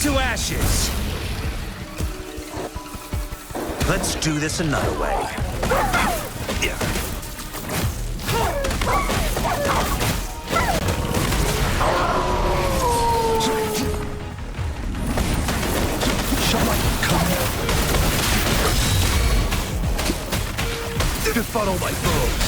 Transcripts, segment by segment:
to ashes! Let's do this another way. Yeah. Befuddle my foes.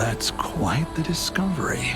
That's quite the discovery.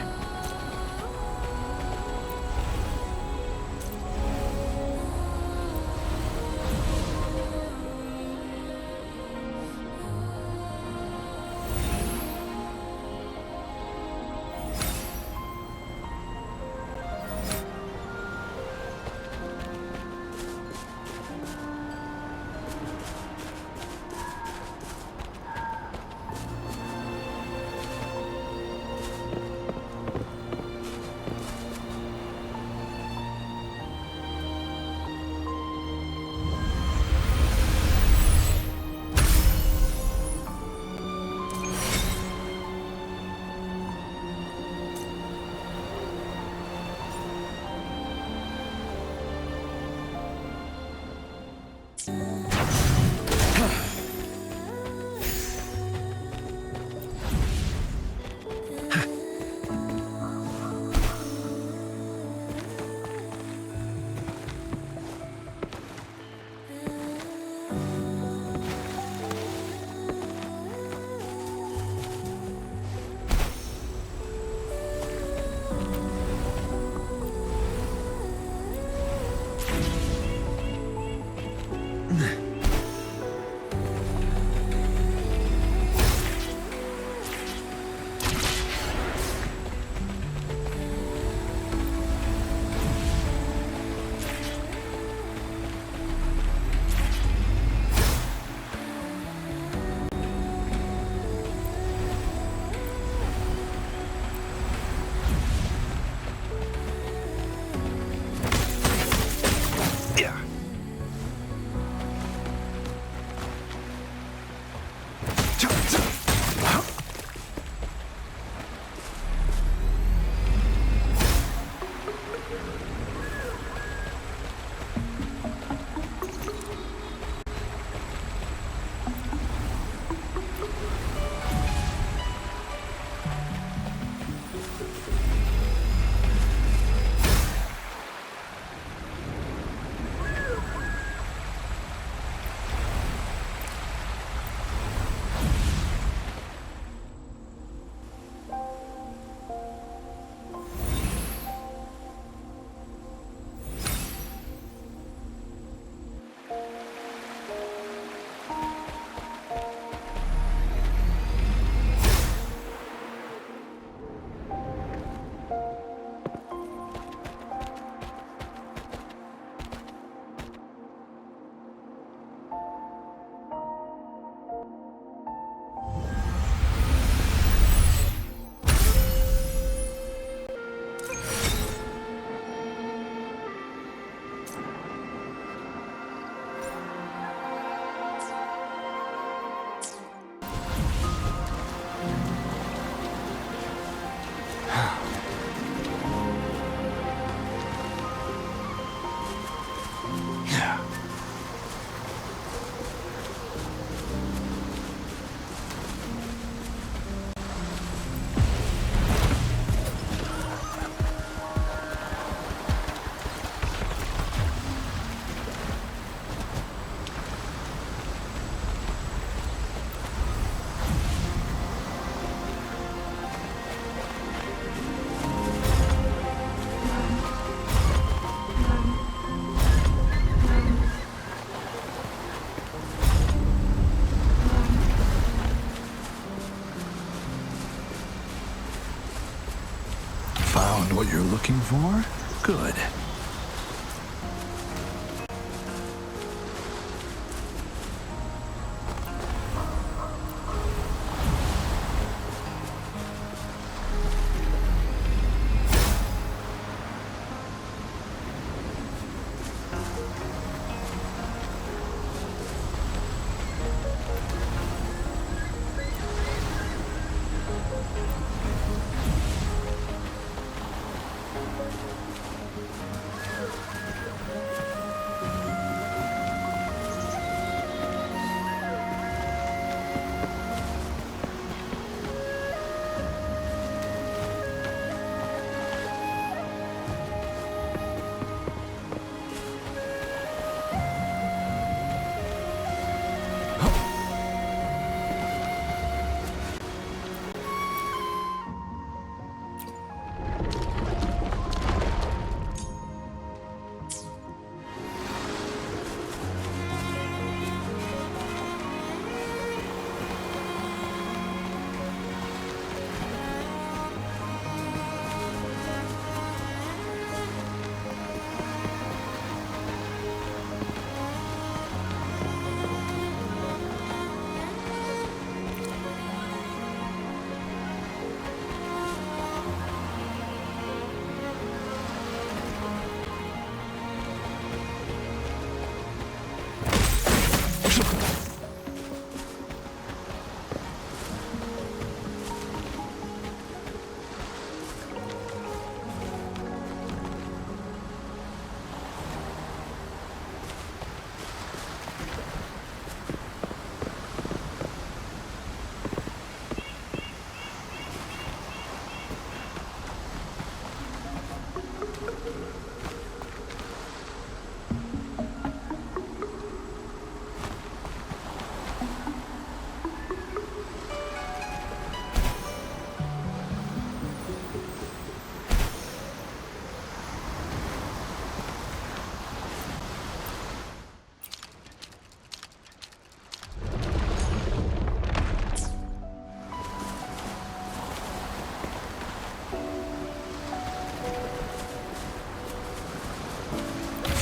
Found what you're looking for? Good.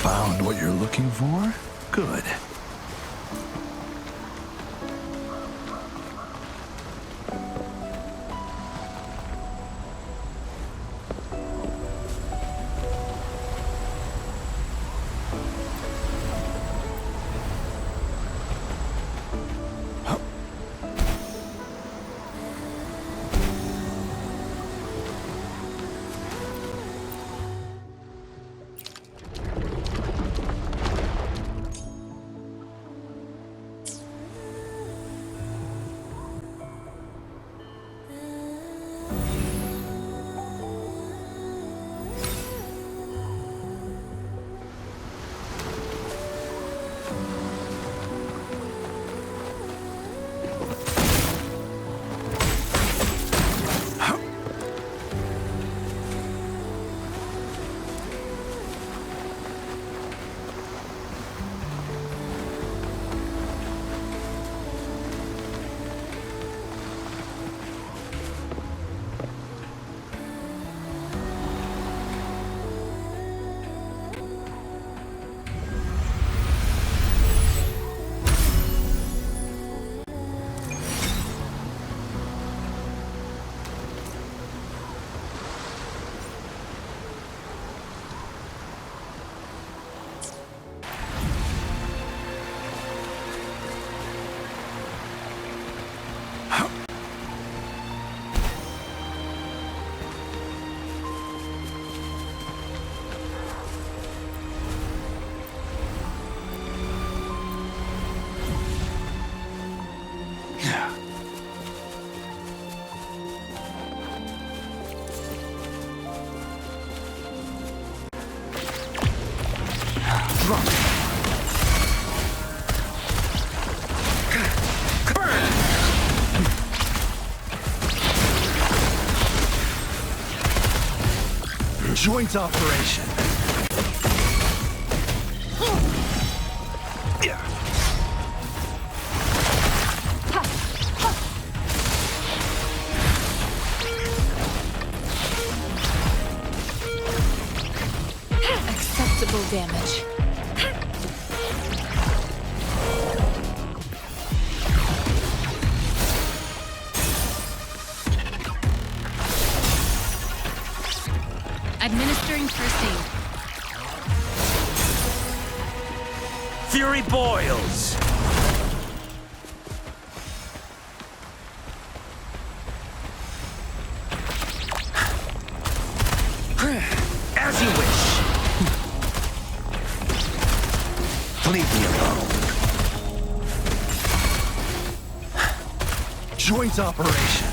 Found what you're looking for? Good. Joint operation. Acceptable damage. Administering first aid. Fury boils. As you wish. Leave me alone. Joint operation.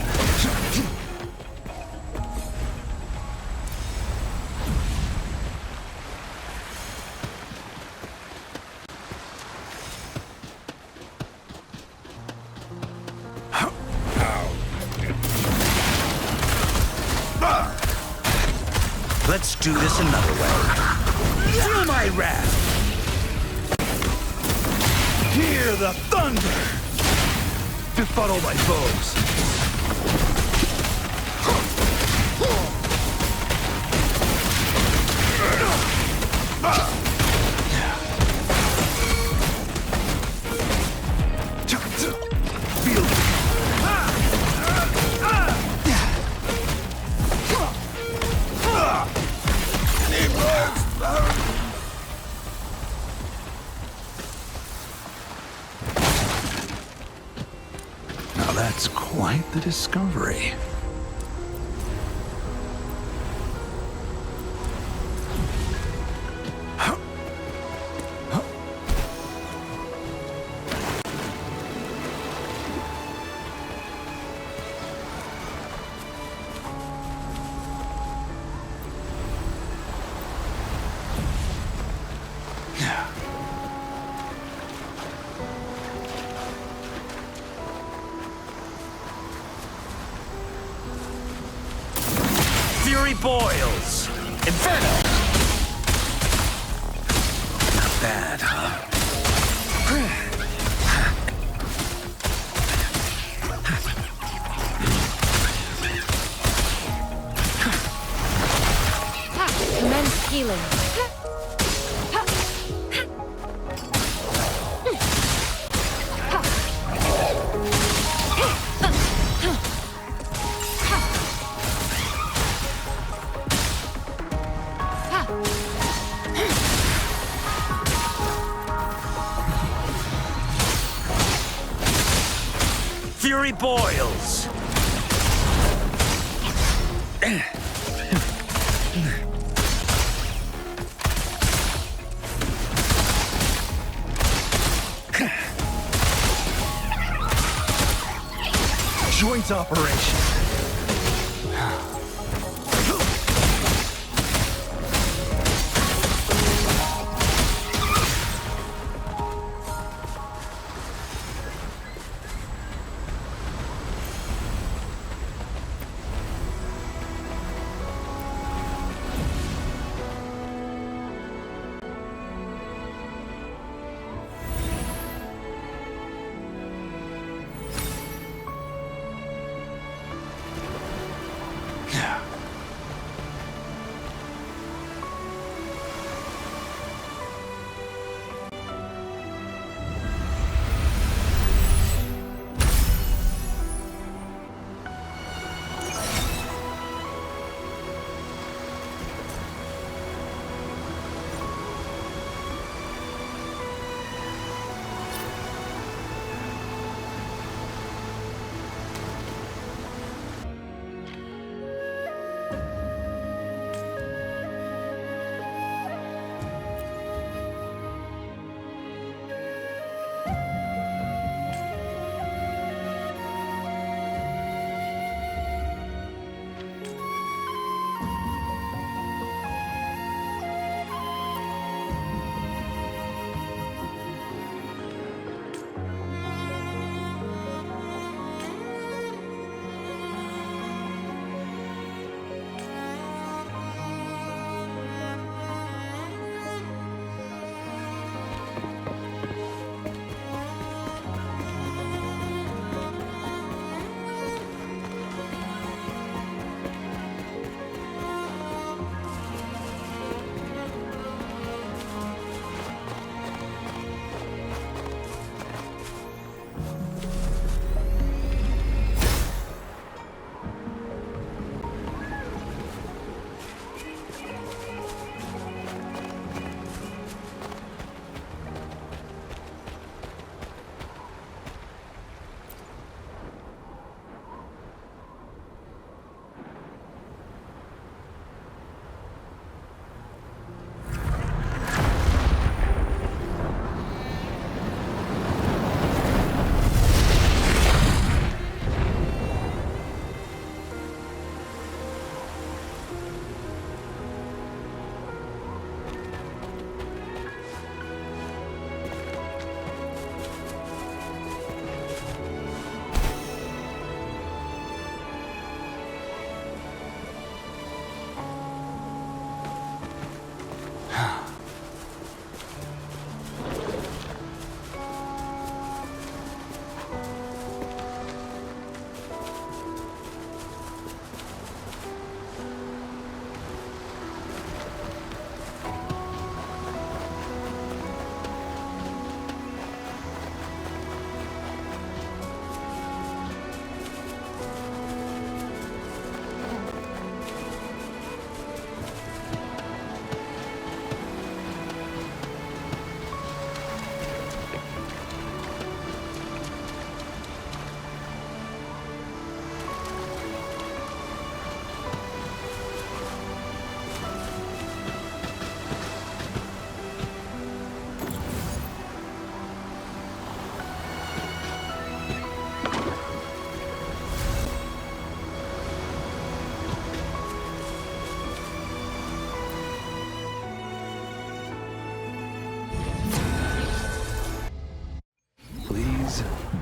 Let's do this another way. Feel my wrath! Hear the thunder! Befuddle my foes! Feel it! Now that's quite the discovery. Fury boils! Inferno! Not bad, huh? Immense healing. fury boils. Joint operation.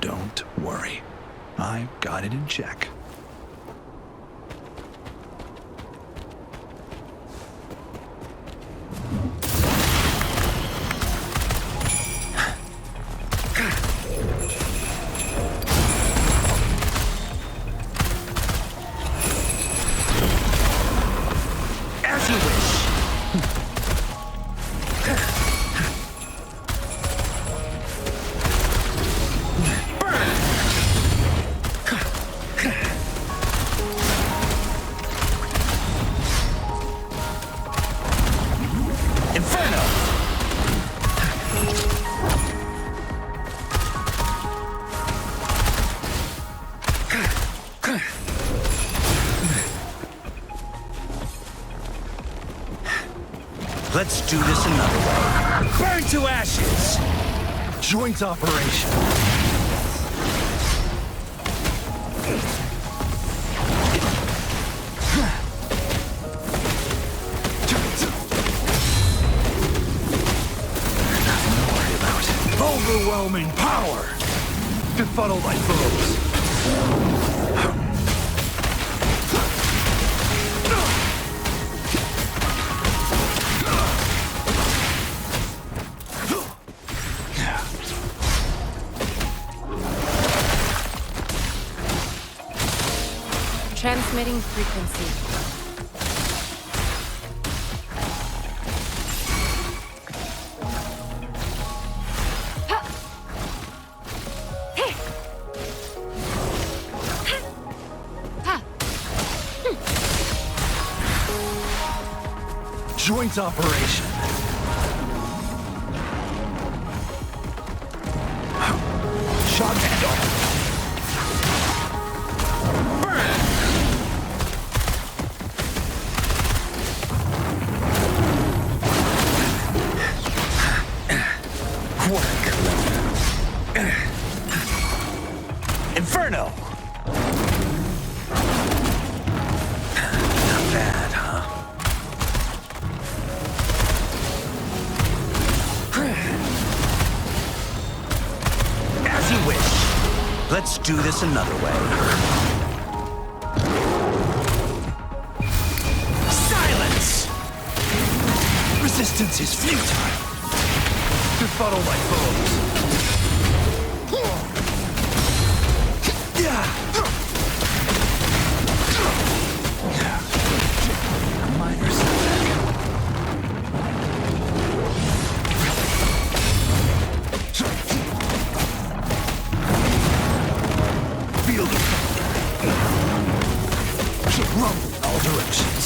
Don't worry. I've got it in check. As you wish. Burn! Let's do this another way. Burn to ashes! Joint operation. Nothing to worry about. Overwhelming power. Befuddle my foes. Transmitting frequency. Joint operation. Shot handle. Inferno! Not bad, huh? As you wish. Let's do this another way. Silence! Resistance is futile. Befuddle my foes. A minor setback. Feel the rumble in all directions.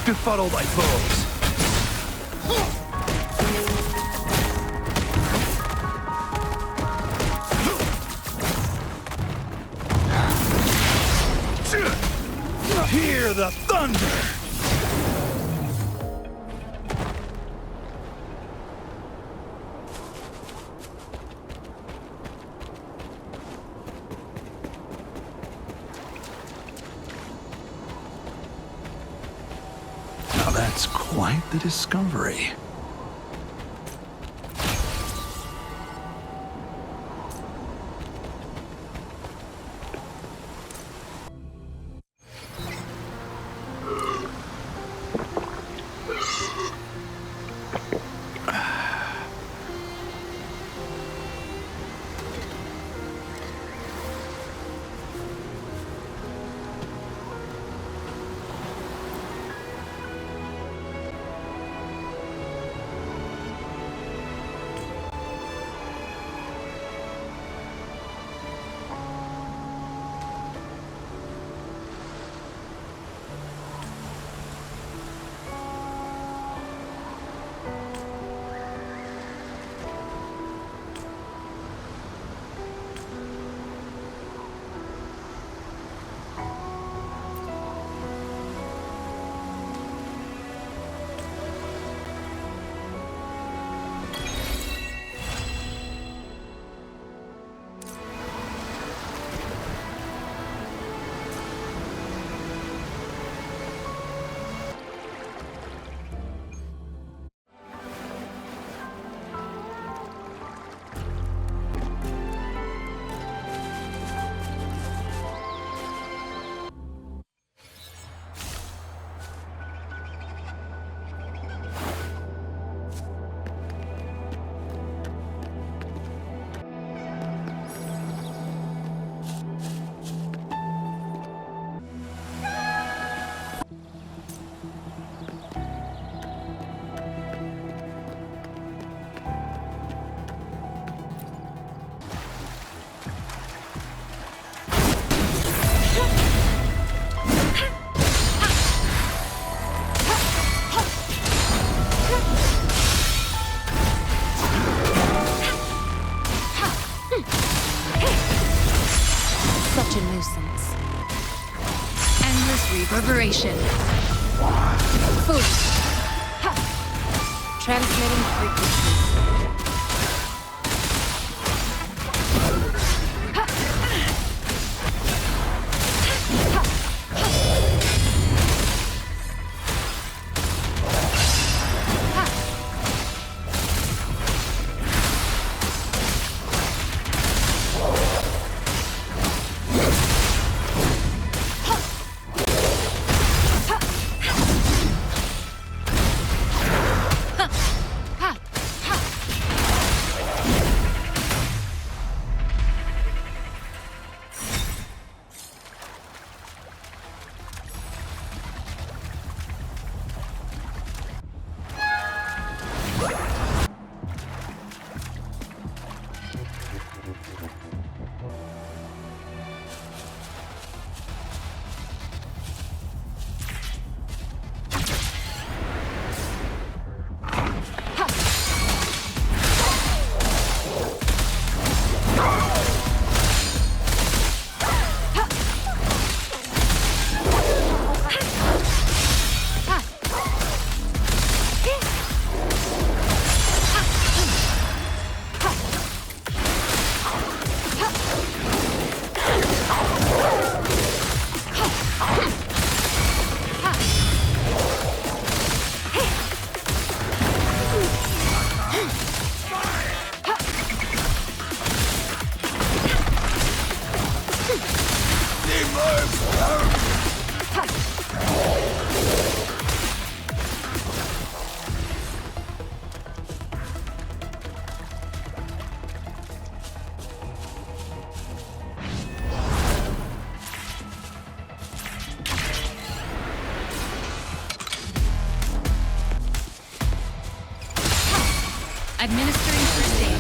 Befuddle my foes. Hear the thunder! Now that's quite the discovery. reverberation. Food. Ha. Transmitting frequency. Administering first aid.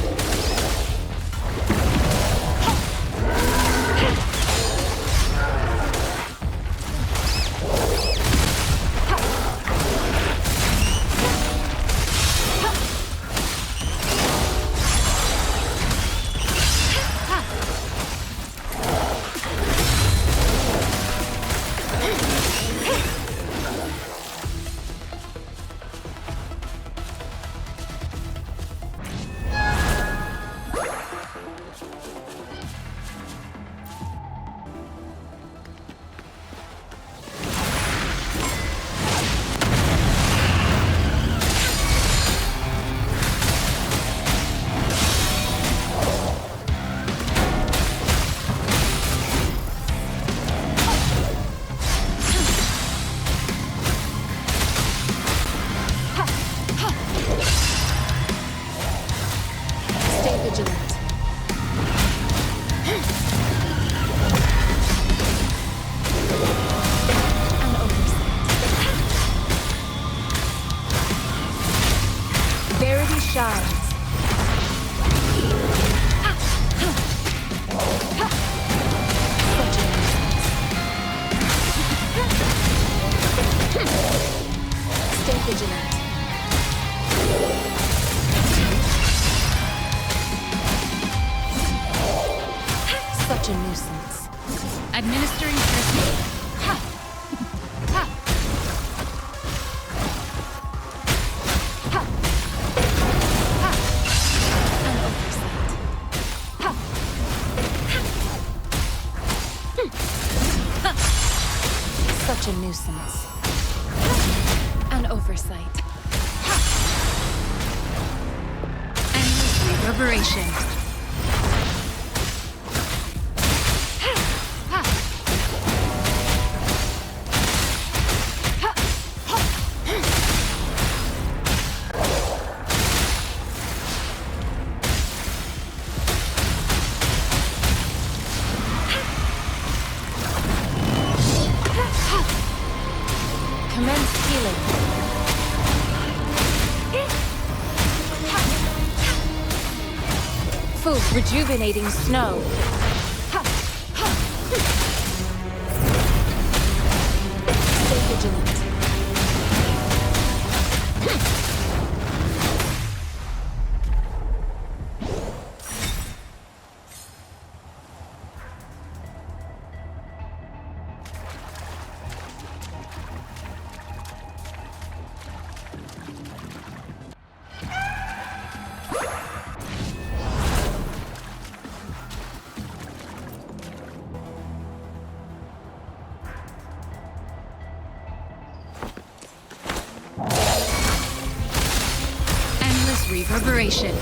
Such a nuisance. Administering first aid. Ha! Ha! Ha! Ha! An oversight. Ha! Ha! Such a nuisance. An oversight. Ha! Endless reverberation. Rejuvenating snow. Stay vigilant. reverberation.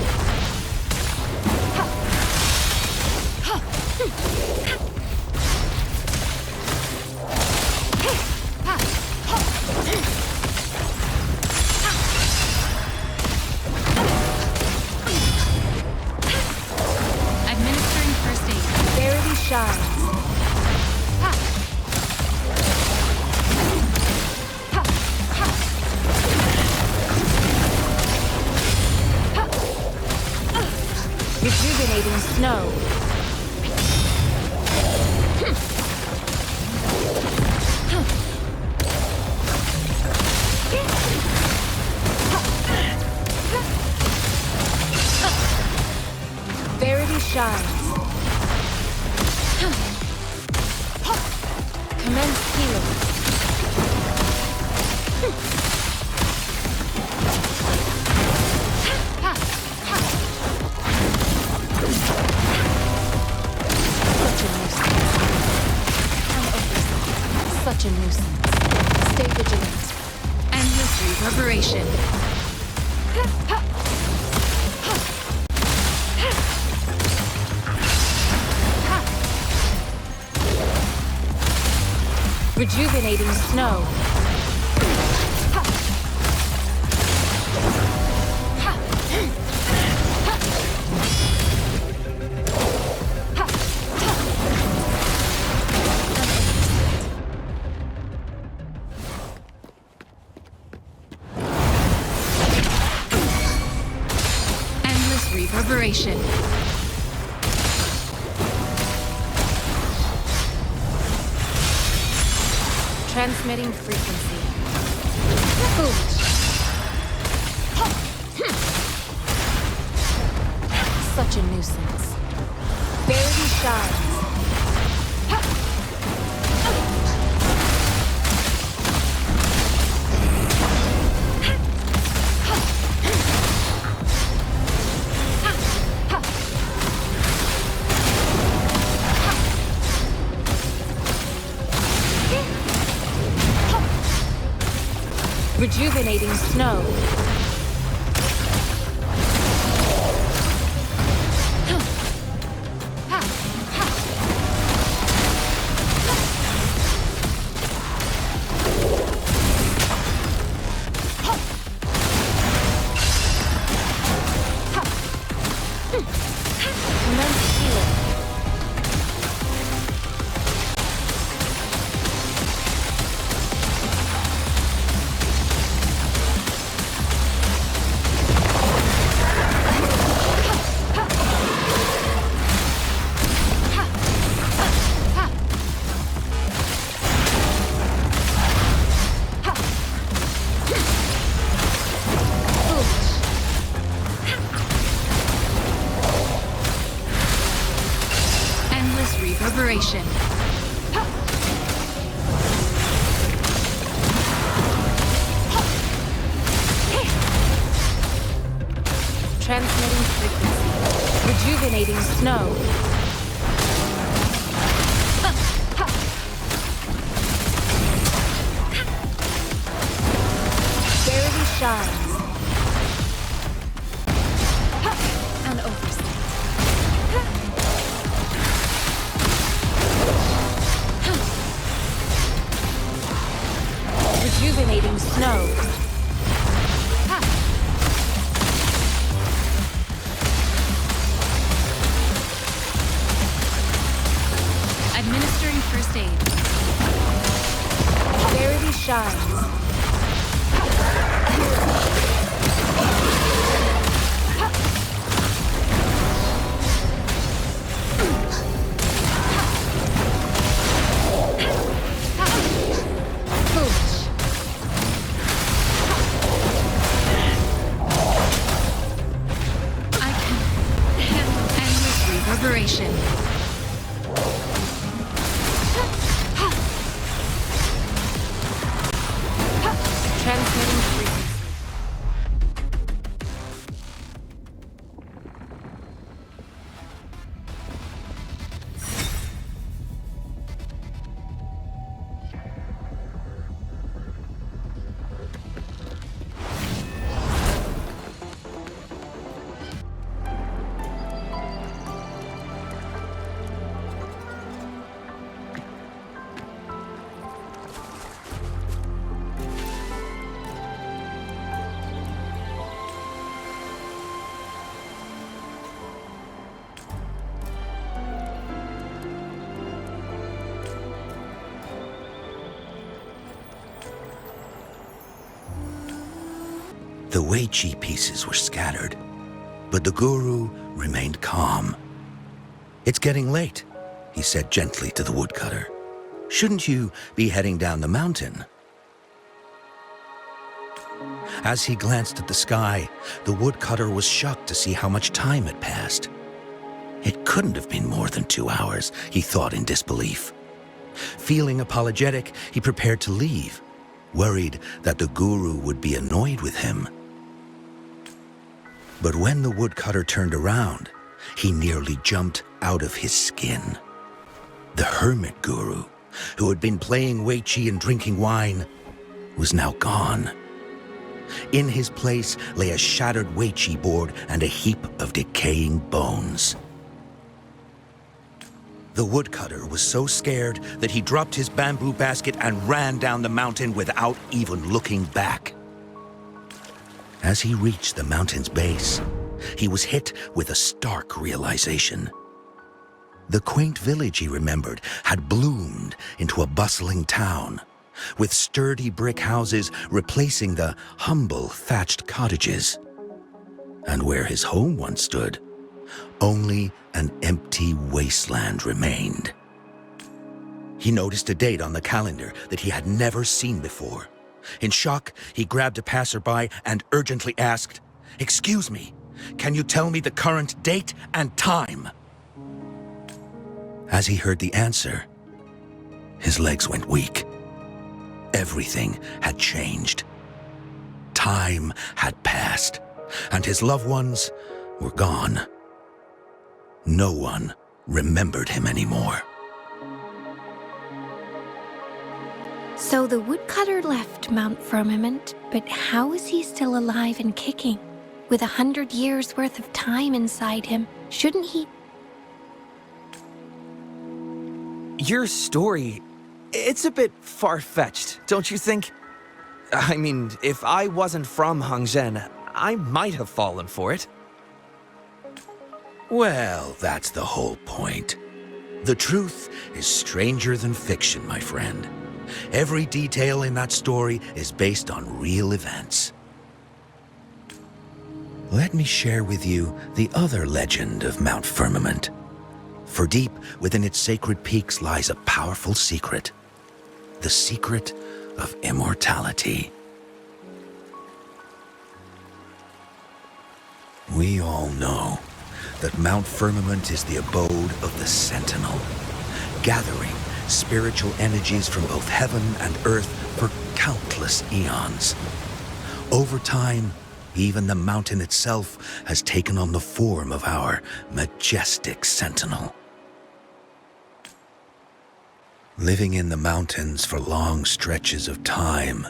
Administering first aid. Verity shines. Rejuvenating snow. Verity shines. Commence healing. Such a nuisance. Stay vigilant. Endless reverberation. Rejuvenating snow. Endless reverberation. Transmitting frequency. Foolish. Such a nuisance. Verity shines. Rejuvenating snow. Reverberation. Transmitting frequency. Rejuvenating snow. Verity shines. An oversight. Rejuvenating snow. Administering first aid. Verity shines. Reverberation. Transmitting frequency. The Weiqi pieces were scattered, but the guru remained calm. "It's getting late," he said gently to the woodcutter. "Shouldn't you be heading down the mountain?" As he glanced at the sky, the woodcutter was shocked to see how much time had passed. It couldn't have been more than 2 hours, he thought in disbelief. Feeling apologetic, he prepared to leave, worried that the guru would be annoyed with him. But when the woodcutter turned around, he nearly jumped out of his skin. The hermit guru, who had been playing Weiqi and drinking wine, was now gone. In his place lay a shattered Weiqi board and a heap of decaying bones. The woodcutter was so scared that he dropped his bamboo basket and ran down the mountain without even looking back. As he reached the mountain's base, he was hit with a stark realization. The quaint village he remembered had bloomed into a bustling town, with sturdy brick houses replacing the humble thatched cottages. And where his home once stood, only an empty wasteland remained. He noticed a date on the calendar that he had never seen before. In shock, he grabbed a passerby and urgently asked, "Excuse me, can you tell me the current date and time?" As he heard the answer, his legs went weak. Everything had changed. Time had passed, and his loved ones were gone. No one remembered him anymore. So the woodcutter left Mount Firmament, but how is he still alive and kicking? With 100 years worth of time inside him, shouldn't he? Your story, it's a bit far-fetched, don't you think? I mean, if I wasn't from Hongzhen, I might have fallen for it. Well, that's the whole point. The truth is stranger than fiction, my friend. Every detail in that story is based on real events. Let me share with you the other legend of Mount Firmament. For deep within its sacred peaks lies a powerful secret. The secret of immortality. We all know that Mount Firmament is the abode of the Sentinel, gathering spiritual energies from both heaven and earth for countless eons. Over time, even the mountain itself has taken on the form of our majestic Sentinel. Living in the mountains for long stretches of time,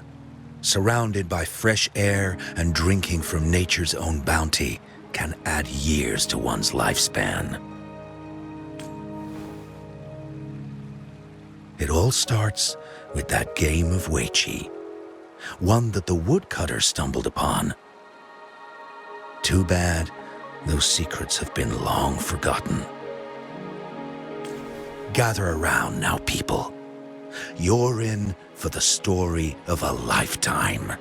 surrounded by fresh air and drinking from nature's own bounty, can add years to one's lifespan. It all starts with that game of Weiqi, one that the woodcutter stumbled upon. Too bad those secrets have been long forgotten. Gather around now, people. You're in for the story of a lifetime.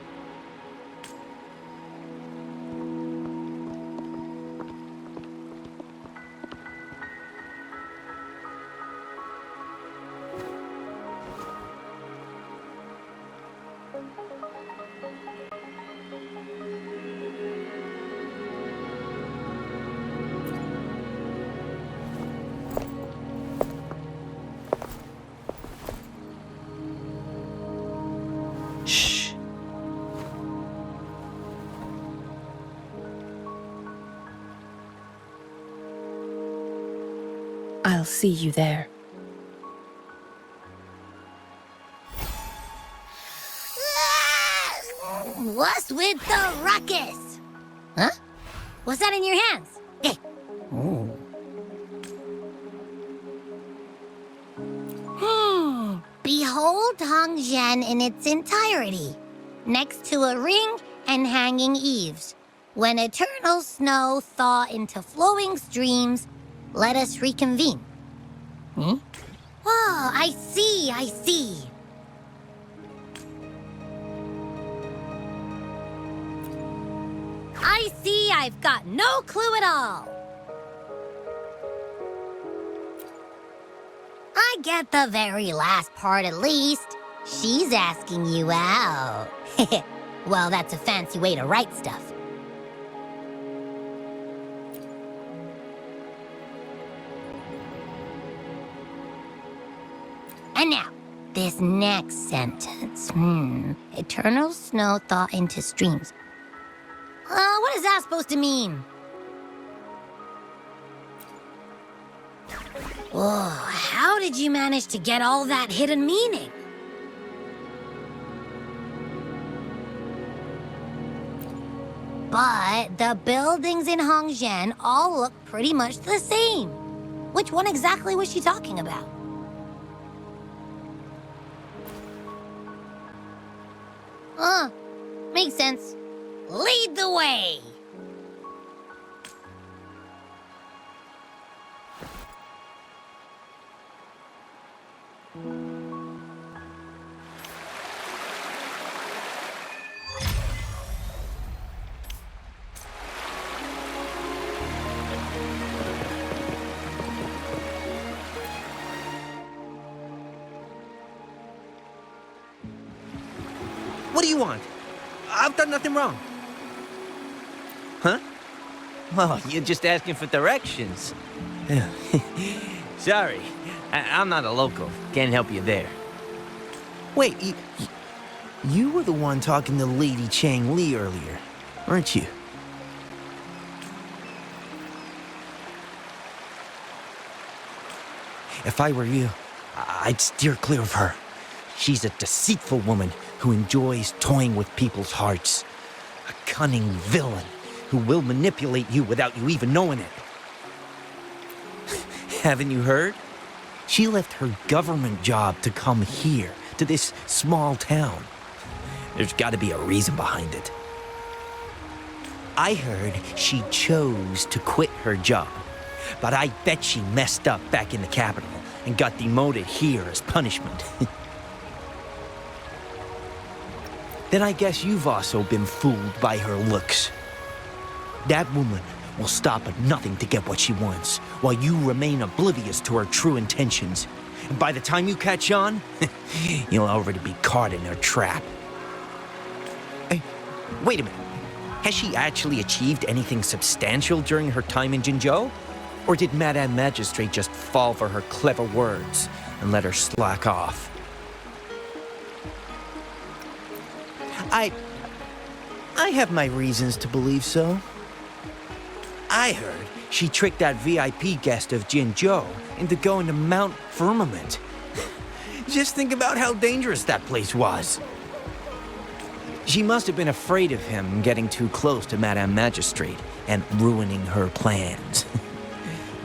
I'll see you there. What's with the ruckus? Huh? What's that in your hands? Hey. Behold Hongzhen in its entirety, next to a ring and hanging eaves. When eternal snow thaw into flowing streams, let us reconvene. Oh, I see, I see. I see I've got no clue at all. I get the very last part at least. She's asking you out. Well, that's a fancy way to write stuff. And now, this next sentence. Eternal snow thaw into streams. What is that supposed to mean? Whoa, how did you manage to get all that hidden meaning? But the buildings in Hongzhen all look pretty much the same. Which one exactly was she talking about? Makes sense. Lead the way! What do you want? I've done nothing wrong. Huh? Well, you're just asking for directions. Sorry, I'm not a local. Can't help you there. Wait, you were the one talking to Lady Changli earlier, weren't you? If I were you, I'd steer clear of her. She's a deceitful woman who enjoys toying with people's hearts. A cunning villain who will manipulate you without you even knowing it. Haven't you heard? She left her government job to come here, to this small town. There's gotta be a reason behind it. I heard she chose to quit her job, but I bet she messed up back in the capital and got demoted here as punishment. Then I guess you've also been fooled by her looks. That woman will stop at nothing to get what she wants, while you remain oblivious to her true intentions. And by the time you catch on, you'll already be caught in her trap. Hey, wait a minute. Has she actually achieved anything substantial during her time in Jinzhou? Or did Madame Magistrate just fall for her clever words and let her slack off? I have my reasons to believe so. I heard she tricked that VIP guest of Jinzhou into going to Mount Firmament. Just think about how dangerous that place was. She must have been afraid of him getting too close to Madame Magistrate and ruining her plans.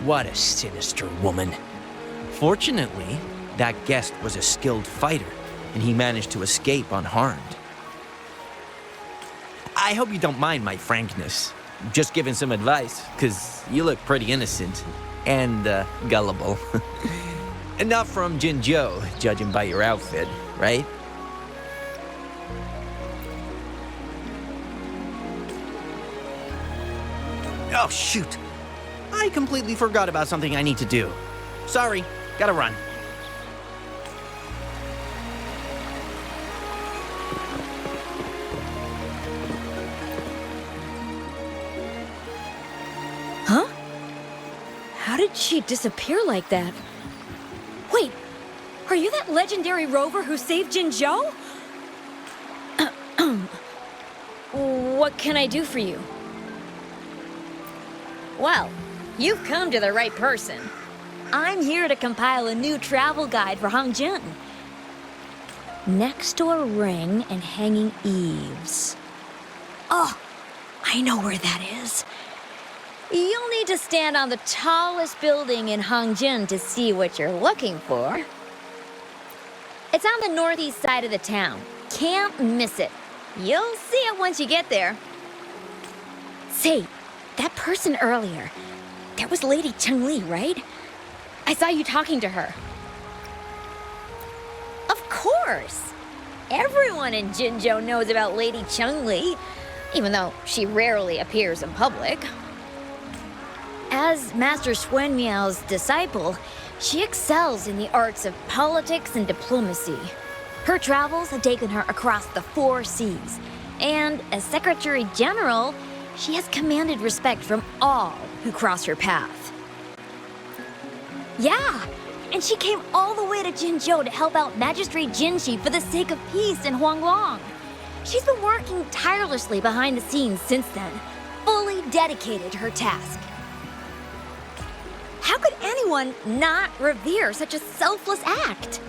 What a sinister woman. Fortunately, that guest was a skilled fighter, and he managed to escape unharmed. I hope you don't mind my frankness. Just giving some advice, because you look pretty innocent and gullible. And not from Jinzhou, judging by your outfit, right? Oh, shoot. I completely forgot about something I need to do. Sorry, gotta run. Huh? How did she disappear like that? Wait, are you that legendary rover who saved Jinzhou? What can I do for you? Well, you've come to the right person. I'm here to compile a new travel guide for Hongzhen. Next door ring and hanging eaves. Oh, I know where that is. You'll need to stand on the tallest building in Hongzhen to see what you're looking for. It's on the northeast side of the town. Can't miss it. You'll see it once you get there. Say, that person earlier, that was Lady Changli, right? I saw you talking to her. Of course! Everyone in Jinzhou knows about Lady Changli. even though she rarely appears in public. As Master Xuen Miao's disciple, she excels in the arts of politics and diplomacy. Her travels have taken her across the 4 seas, and as Secretary General, she has commanded respect from all who cross her path. Yeah, and she came all the way to Jinzhou to help out Magistrate Jinshi for the sake of peace in Huanglong. She's been working tirelessly behind the scenes since then, fully dedicated to her task. How could anyone not revere such a selfless act?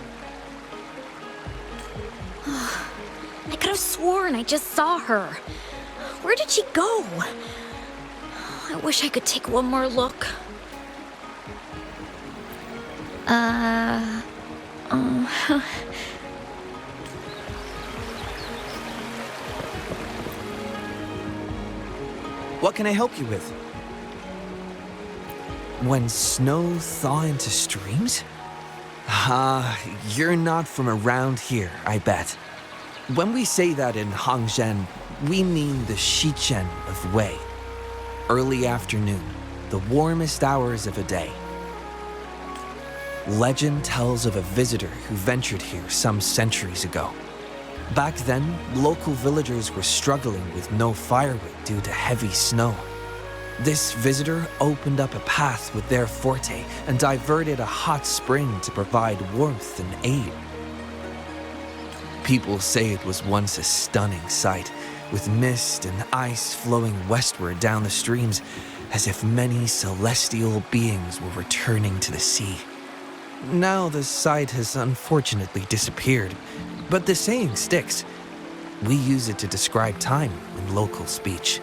I could have sworn I just saw her. Where did she go? I wish I could take one more look. What can I help you with? When snow thaw into streams? You're not from around here, I bet. When we say that in Hangzhen, we mean the Shichen of Wei. Early afternoon, the warmest hours of a day. Legend tells of a visitor who ventured here some centuries ago. Back then, local villagers were struggling with no firewood due to heavy snow. This visitor opened up a path with their forte and diverted a hot spring to provide warmth and aid. People say it was once a stunning sight, with mist and ice flowing westward down the streams, as if many celestial beings were returning to the sea. Now the sight has unfortunately disappeared, but the saying sticks. We use it to describe time in local speech.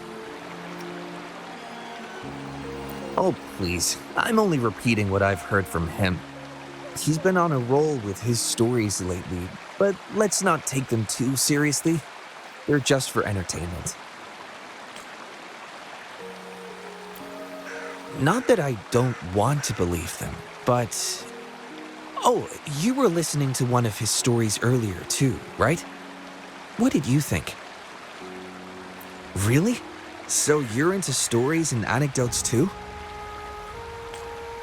Oh, please. I'm only repeating what I've heard from him. He's been on a roll with his stories lately, but let's not take them too seriously. They're just for entertainment. Not that I don't want to believe them, but... Oh, you were listening to one of his stories earlier too, right? What did you think? Really? So you're into stories and anecdotes too?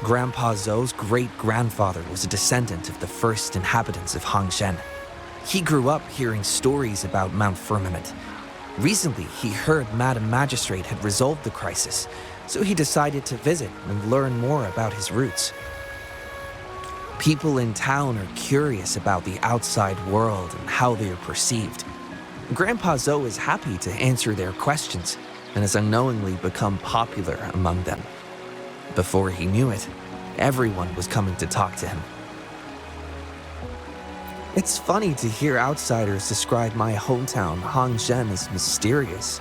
Grandpa Zhou's great-grandfather was a descendant of the first inhabitants of Hangzhen. He grew up hearing stories about Mount Firmament. Recently, he heard Madam Magistrate had resolved the crisis, so he decided to visit and learn more about his roots. People in town are curious about the outside world and how they are perceived. Grandpa Zhou is happy to answer their questions and has unknowingly become popular among them. Before he knew it, everyone was coming to talk to him. It's funny to hear outsiders describe my hometown, Hangzhen, as mysterious.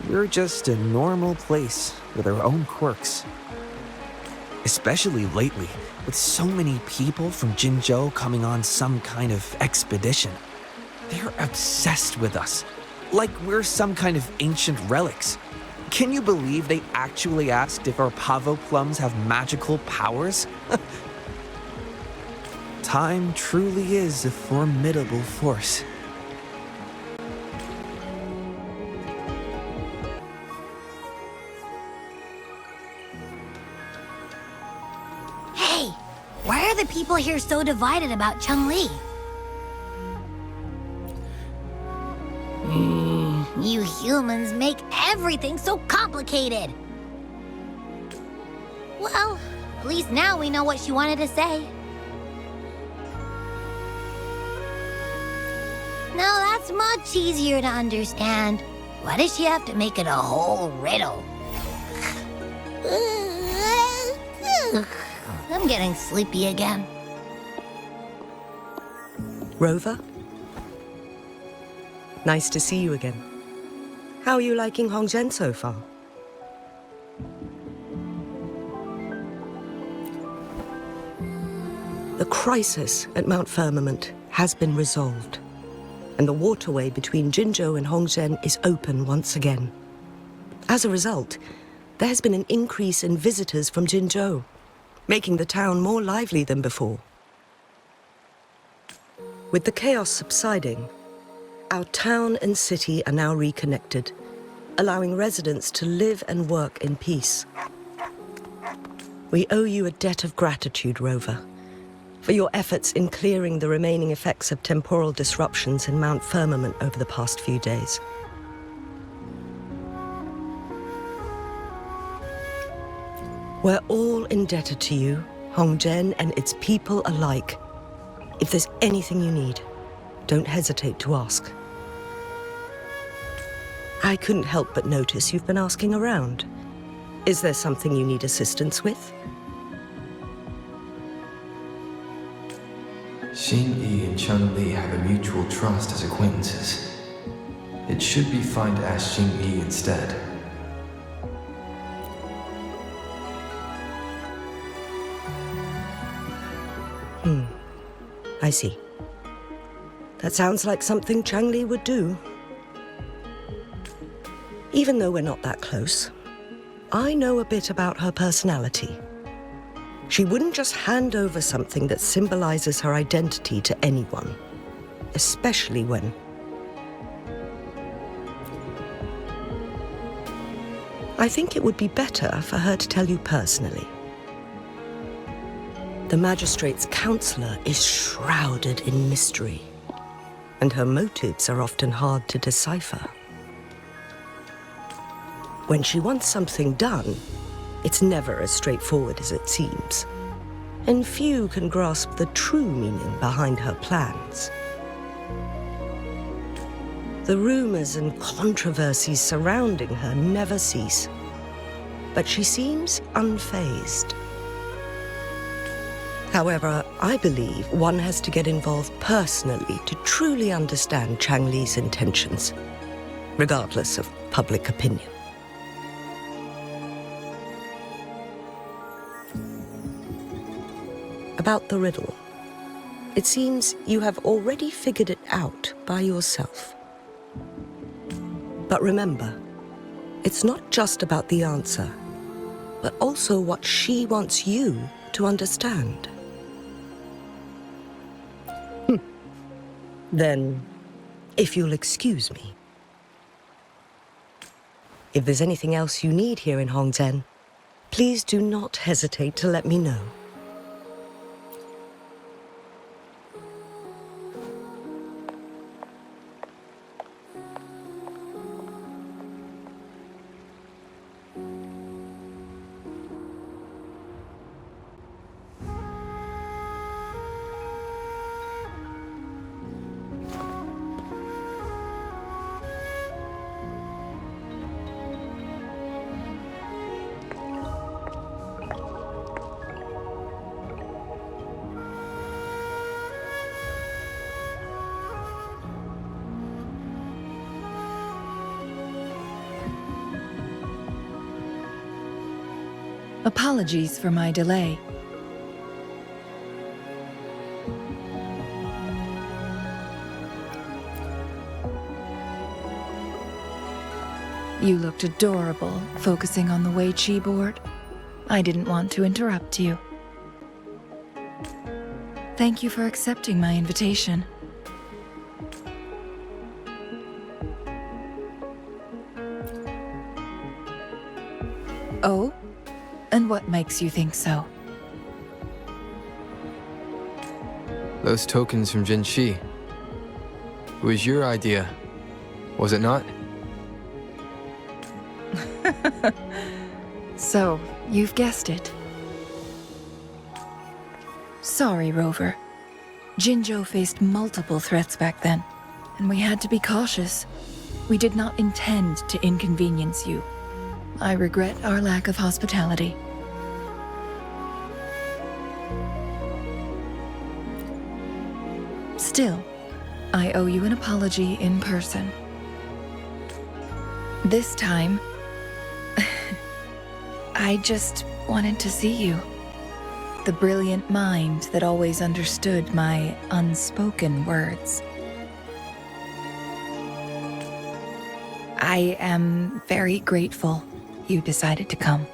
We're just a normal place with our own quirks. Especially lately, with so many people from Jinzhou coming on some kind of expedition. They're obsessed with us, like we're some kind of ancient relics. Can you believe they actually asked if our pavo plums have magical powers? Time truly is a formidable force. Hey, why are the people here so divided about Changli? You humans make everything so complicated. Well, at least now we know what she wanted to say. Now that's much easier to understand. Why does she have to make it a whole riddle? I'm getting sleepy again. Rover? Nice to see you again. How are you liking Hangzhen so far? The crisis at Mount Firmament has been resolved, and the waterway between Jinzhou and Hangzhen is open once again. As a result, there has been an increase in visitors from Jinzhou, making the town more lively than before. With the chaos subsiding, our town and city are now reconnected, allowing residents to live and work in peace. We owe you a debt of gratitude, Rover, for your efforts in clearing the remaining effects of temporal disruptions in Mount Firmament over the past few days. We're all indebted to you, Hongzhen and its people alike. If there's anything you need, don't hesitate to ask. I couldn't help but notice you've been asking around. Is there something you need assistance with? Xingyi and Changli have a mutual trust as acquaintances. It should be fine to ask Xingyi instead. I see. That sounds like something Changli would do. Even though we're not that close, I know a bit about her personality. She wouldn't just hand over something that symbolizes her identity to anyone, especially when... I think it would be better for her to tell you personally. The Magistrate's counselor is shrouded in mystery, and her motives are often hard to decipher. When she wants something done, it's never as straightforward as it seems, and few can grasp the true meaning behind her plans. The rumors and controversies surrounding her never cease, but she seems unfazed. However, I believe one has to get involved personally to truly understand Changli's intentions, regardless of public opinion. About the riddle, it seems you have already figured it out by yourself. But remember, it's not just about the answer, but also what she wants you to understand. Then, if you'll excuse me. If there's anything else you need here in Hongzhen, please do not hesitate to let me know. Apologies for my delay. You looked adorable, focusing on the Wei Qi board. I didn't want to interrupt you. Thank you for accepting my invitation. Oh? And what makes you think so? Those tokens from Jinxi. It was your idea, was it not? So, you've guessed it. Sorry, Rover. Jinzhou faced multiple threats back then, and we had to be cautious. We did not intend to inconvenience you. I regret our lack of hospitality. Still, I owe you an apology in person. This time, I just wanted to see you. The brilliant mind that always understood my unspoken words. I am very grateful you decided to come.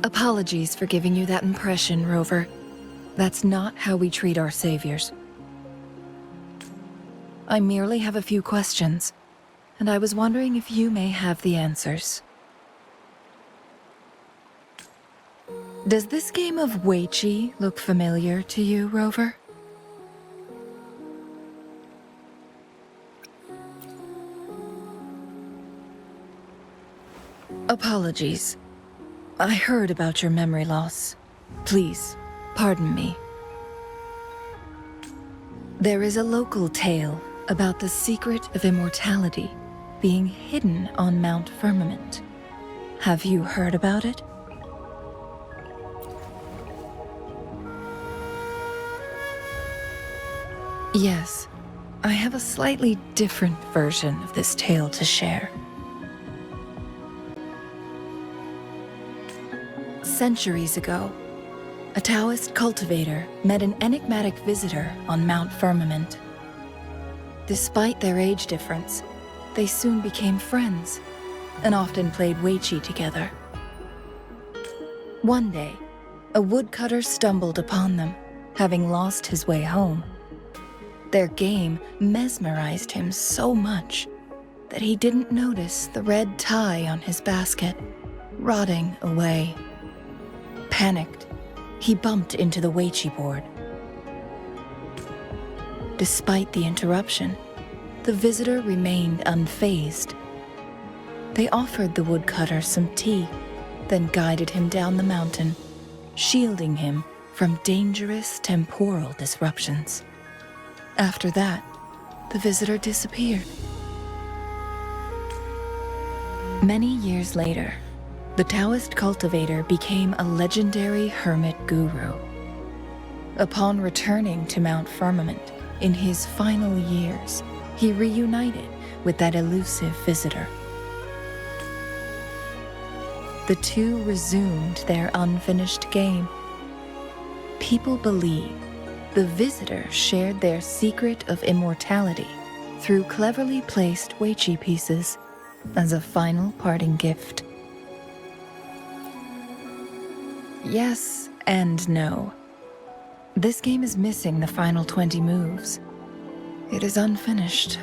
Apologies for giving you that impression, Rover. That's not how we treat our saviors. I merely have a few questions, and I was wondering if you may have the answers. Does this game of Weiqi look familiar to you, Rover? Apologies. I heard about your memory loss. Please, pardon me. There is a local tale about the secret of immortality being hidden on Mount Firmament. Have you heard about it? Yes, I have a slightly different version of this tale to share. Centuries ago, a Taoist cultivator met an enigmatic visitor on Mount Firmament. Despite their age difference, they soon became friends and often played Weiqi together. One day, a woodcutter stumbled upon them, having lost his way home. Their game mesmerized him so much that he didn't notice the red tie on his basket, rotting away. Panicked, he bumped into the Weiqi board. Despite the interruption, the visitor remained unfazed. They offered the woodcutter some tea, then guided him down the mountain, shielding him from dangerous temporal disruptions. After that, the visitor disappeared. Many years later, the Taoist cultivator became a legendary hermit guru. Upon returning to Mount Firmament in his final years, he reunited with that elusive visitor. The two resumed their unfinished game. People believe the visitor shared their secret of immortality through cleverly placed Weiqi pieces as a final parting gift. Yes and no. This game is missing the final 20 moves. It is unfinished.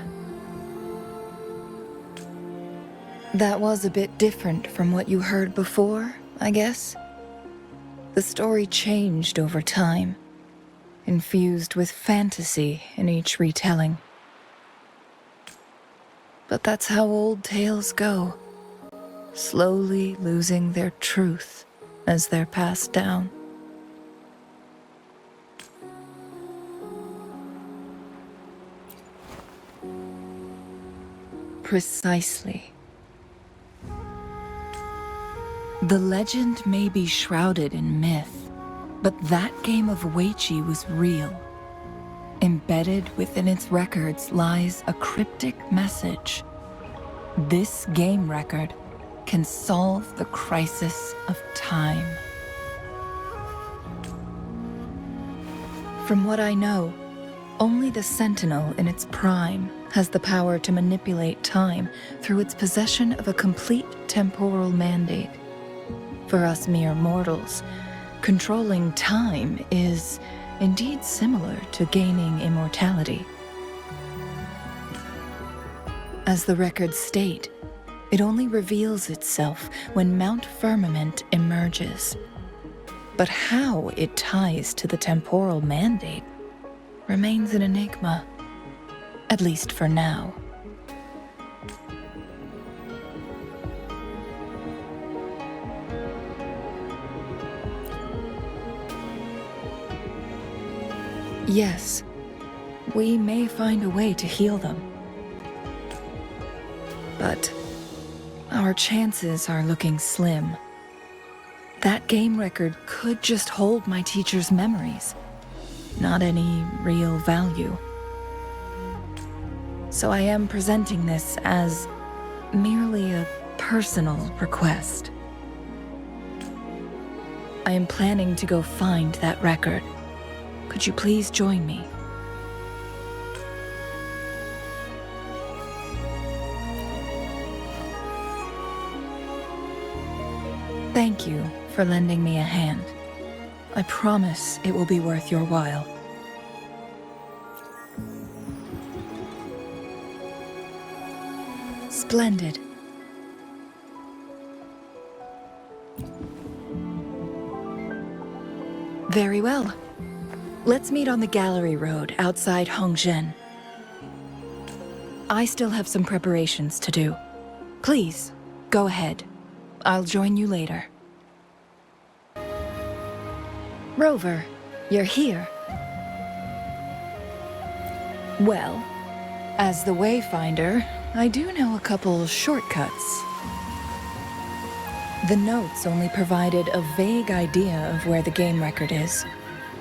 That was a bit different from what you heard before, I guess. The story changed over time, infused with fantasy in each retelling. But that's how old tales go, slowly losing their truth as they're passed down. Precisely. The legend may be shrouded in myth, but that game of Weiqi was real. Embedded within its records lies a cryptic message. This game record can solve the crisis of time. From what I know, only the Sentinel in its prime has the power to manipulate time through its possession of a complete temporal mandate. For us mere mortals, controlling time is indeed similar to gaining immortality. As the records state, it only reveals itself when Mount Firmament emerges. But how it ties to the temporal mandate remains an enigma, at least for now. Yes, we may find a way to heal them. But our chances are looking slim. That game record could just hold my teacher's memories, not any real value. So I am presenting this as merely a personal request. I am planning to go find that record. Could you please join me? Thank you for lending me a hand. I promise it will be worth your while. Splendid. Very well. Let's meet on the gallery road outside Hongzhen. I still have some preparations to do. Please, go ahead. I'll join you later. Rover, you're here. Well, as the Wayfinder, I do know a couple shortcuts. The notes only provided a vague idea of where the game record is.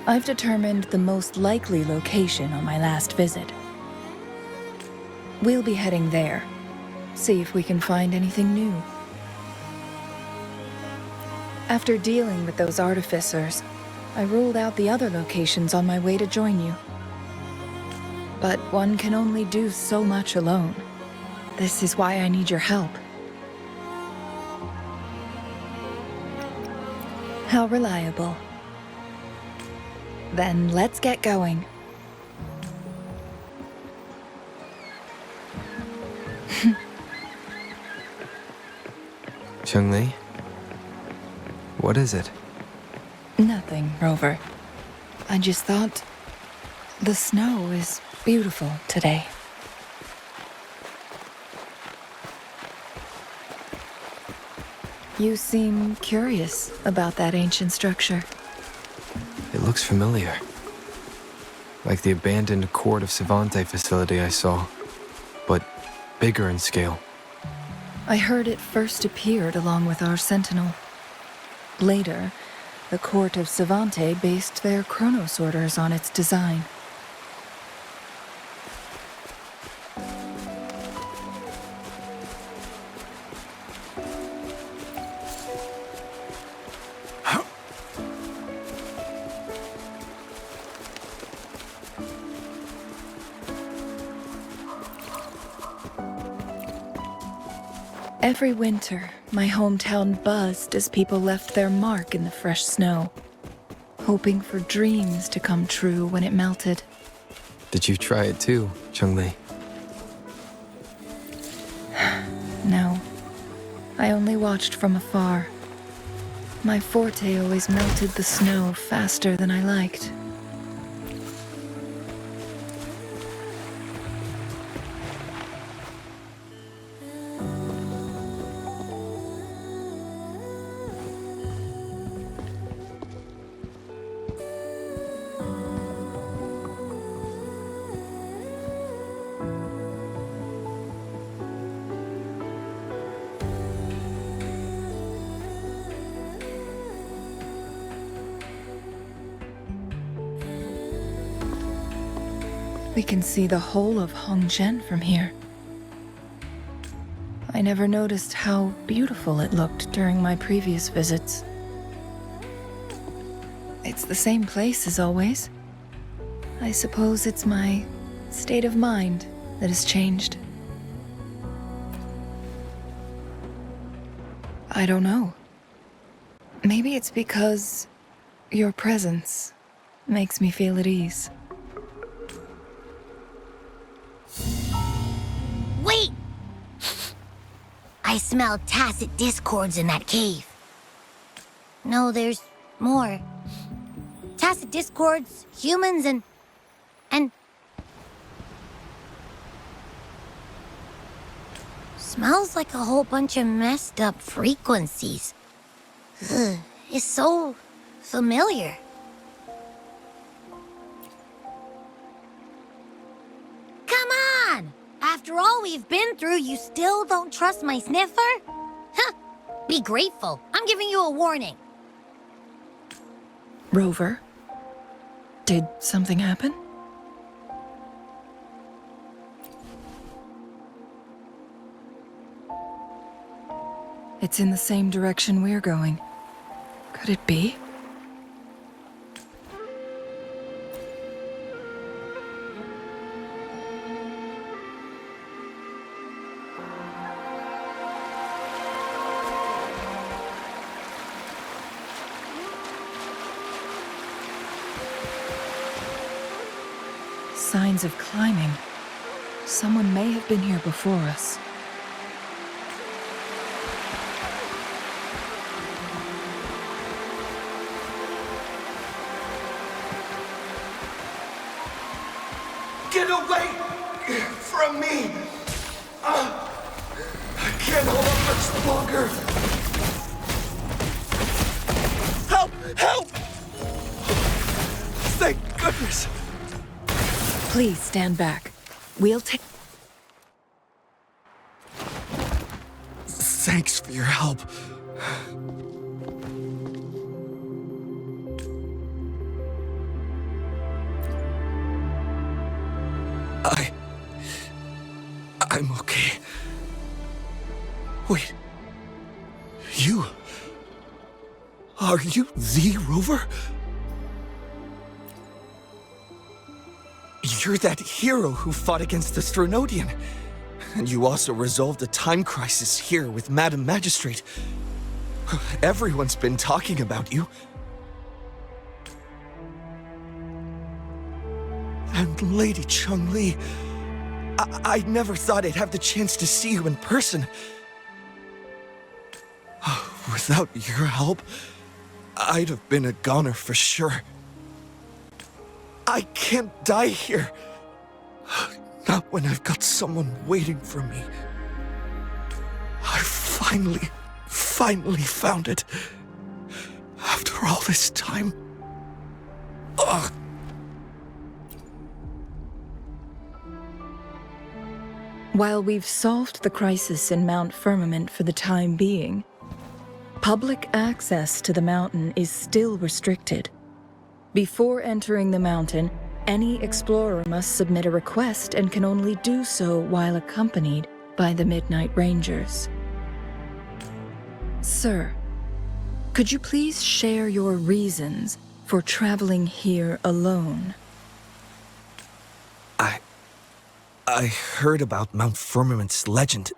I've determined the most likely location on my last visit. We'll be heading there. See if we can find anything new. After dealing with those artificers, I ruled out the other locations on my way to join you. But one can only do so much alone. This is why I need your help. How reliable. Then let's get going. Changli? What is it? Nothing, Rover. I just thought the snow is beautiful today. You seem curious about that ancient structure. It looks familiar. Like the abandoned Court of Savante facility I saw, but bigger in scale. I heard it first appeared along with our Sentinel. Later, the Court of Savante based their Chrono sorters on its design. Every winter, my hometown buzzed as people left their mark in the fresh snow, hoping for dreams to come true when it melted. Did you try it too, Changli? No, I only watched from afar. My forte always melted the snow faster than I liked. We can see the whole of Hongzhen from here. I never noticed how beautiful it looked during my previous visits. It's the same place as always. I suppose it's my state of mind that has changed. I don't know. Maybe it's because your presence makes me feel at ease. Wait! I smell tacit discords in that cave. No, there's more. Tacit discords, humans, and... Smells like a whole bunch of messed up frequencies. Ugh, it's so familiar. Come on! After all we've been through, you still don't trust my sniffer? Huh! Be grateful. I'm giving you a warning. Rover, did something happen? It's in the same direction we're going. Could it be? signs of climbing. Someone may have been here before us. Get away from me! I can't hold up much longer. Help! Help! Thank goodness. Please stand back. We'll take... Thanks for your help. I'm okay. Wait. You... Are you the Rover? You're that hero who fought against the Stronodian. And you also resolved a time crisis here with Madam Magistrate. Everyone's been talking about you. And Lady Changli, I never thought I'd have the chance to see you in person. Without your help, I'd have been a goner for sure. I can't die here. Not when I've got someone waiting for me. I finally found it. After all this time. Ugh. While we've solved the crisis in Mount Firmament for the time being, public access to the mountain is still restricted. Before entering the mountain, any explorer must submit a request and can only do so while accompanied by the Midnight Rangers. Sir, could you please share your reasons for traveling here alone? I heard about Mount Firmament's legend,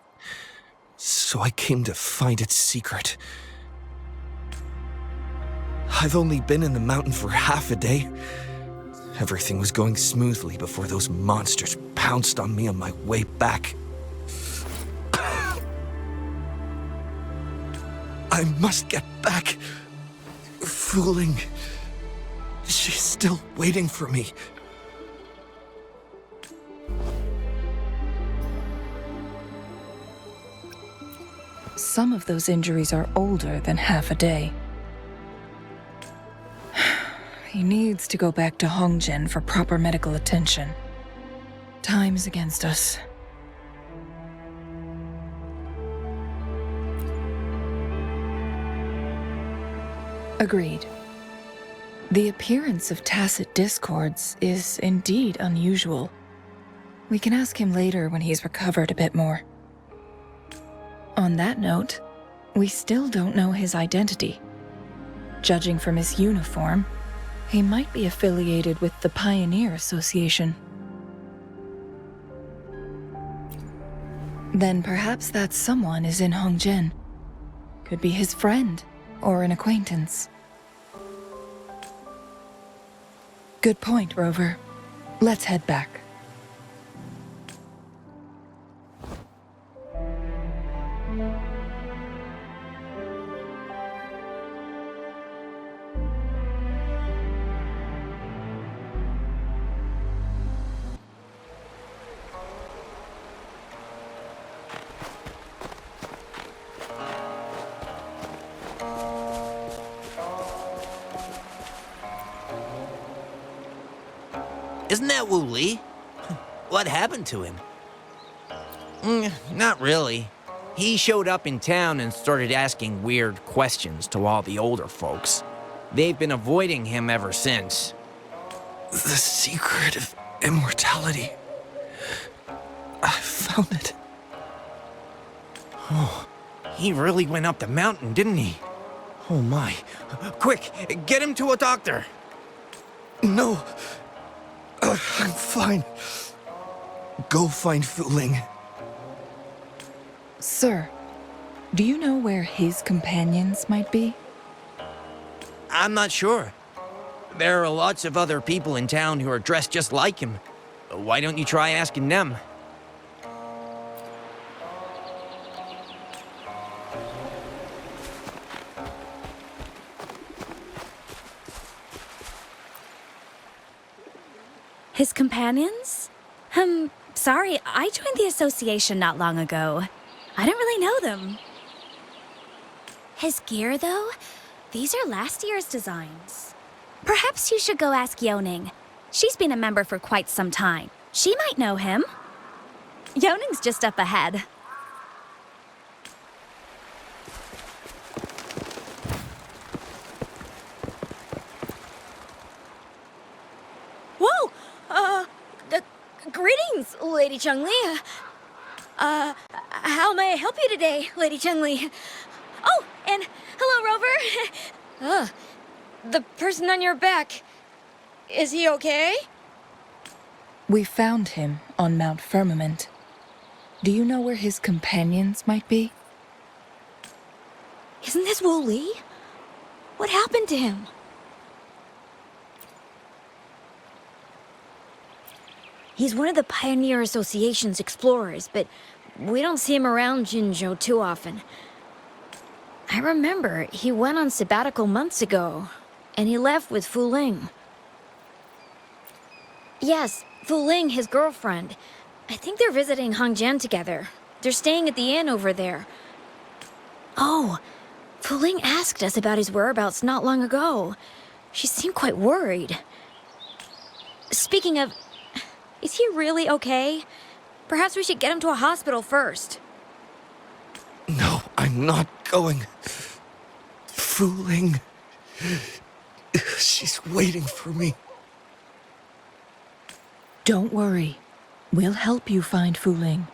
so I came to find its secret. I've only been in the mountain for half a day. Everything was going smoothly before those monsters pounced on me on my way back. I must get back. Fooling. She's still waiting for me. Some of those injuries are older than half a day. He needs to go back to Hongzhen for proper medical attention. Time's against us. Agreed. The appearance of tacit discords is indeed unusual. We can ask him later when he's recovered a bit more. On that note, we still don't know his identity. Judging from his uniform, he might be affiliated with the Pioneer Association. Then perhaps that someone is in Hongzhen. Could be his friend or an acquaintance. Good point, Rover. Let's head back. Isn't that Wu Li? What happened to him? Not really. He showed up in town and started asking weird questions to all the older folks. They've been avoiding him ever since. The secret of immortality. I found it. Oh, he really went up the mountain, didn't he? Oh my. Quick, get him to a doctor. No. I'm fine. Go find Fuling. Sir, do you know where his companions might be? I'm not sure. There are lots of other people in town who are dressed just like him. Why don't you try asking them? His companions? Sorry, I joined the association not long ago. I don't really know them. His gear, though? These are last year's designs. Perhaps you should go ask Yoning. She's been a member for quite some time. She might know him. Yoning's just up ahead. Whoa! Greetings, Lady Changli. How may I help you today, Lady Changli? Oh, and hello, Rover. The person on your back, is he okay? We found him on Mount Firmament. Do you know where his companions might be? Isn't this Wu Li? What happened to him? He's one of the Pioneer Association's explorers, but we don't see him around Jinzhou too often. I remember he went on sabbatical months ago, and he left with Fu Ling. Yes, Fu Ling, his girlfriend. I think they're visiting Hongjian together. They're staying at the inn over there. Oh, Fu Ling asked us about his whereabouts not long ago. She seemed quite worried. Speaking of... is he really okay? Perhaps we should get him to a hospital first. No, I'm not going. Fu Ling. She's waiting for me. Don't worry. We'll help you find Fu Ling.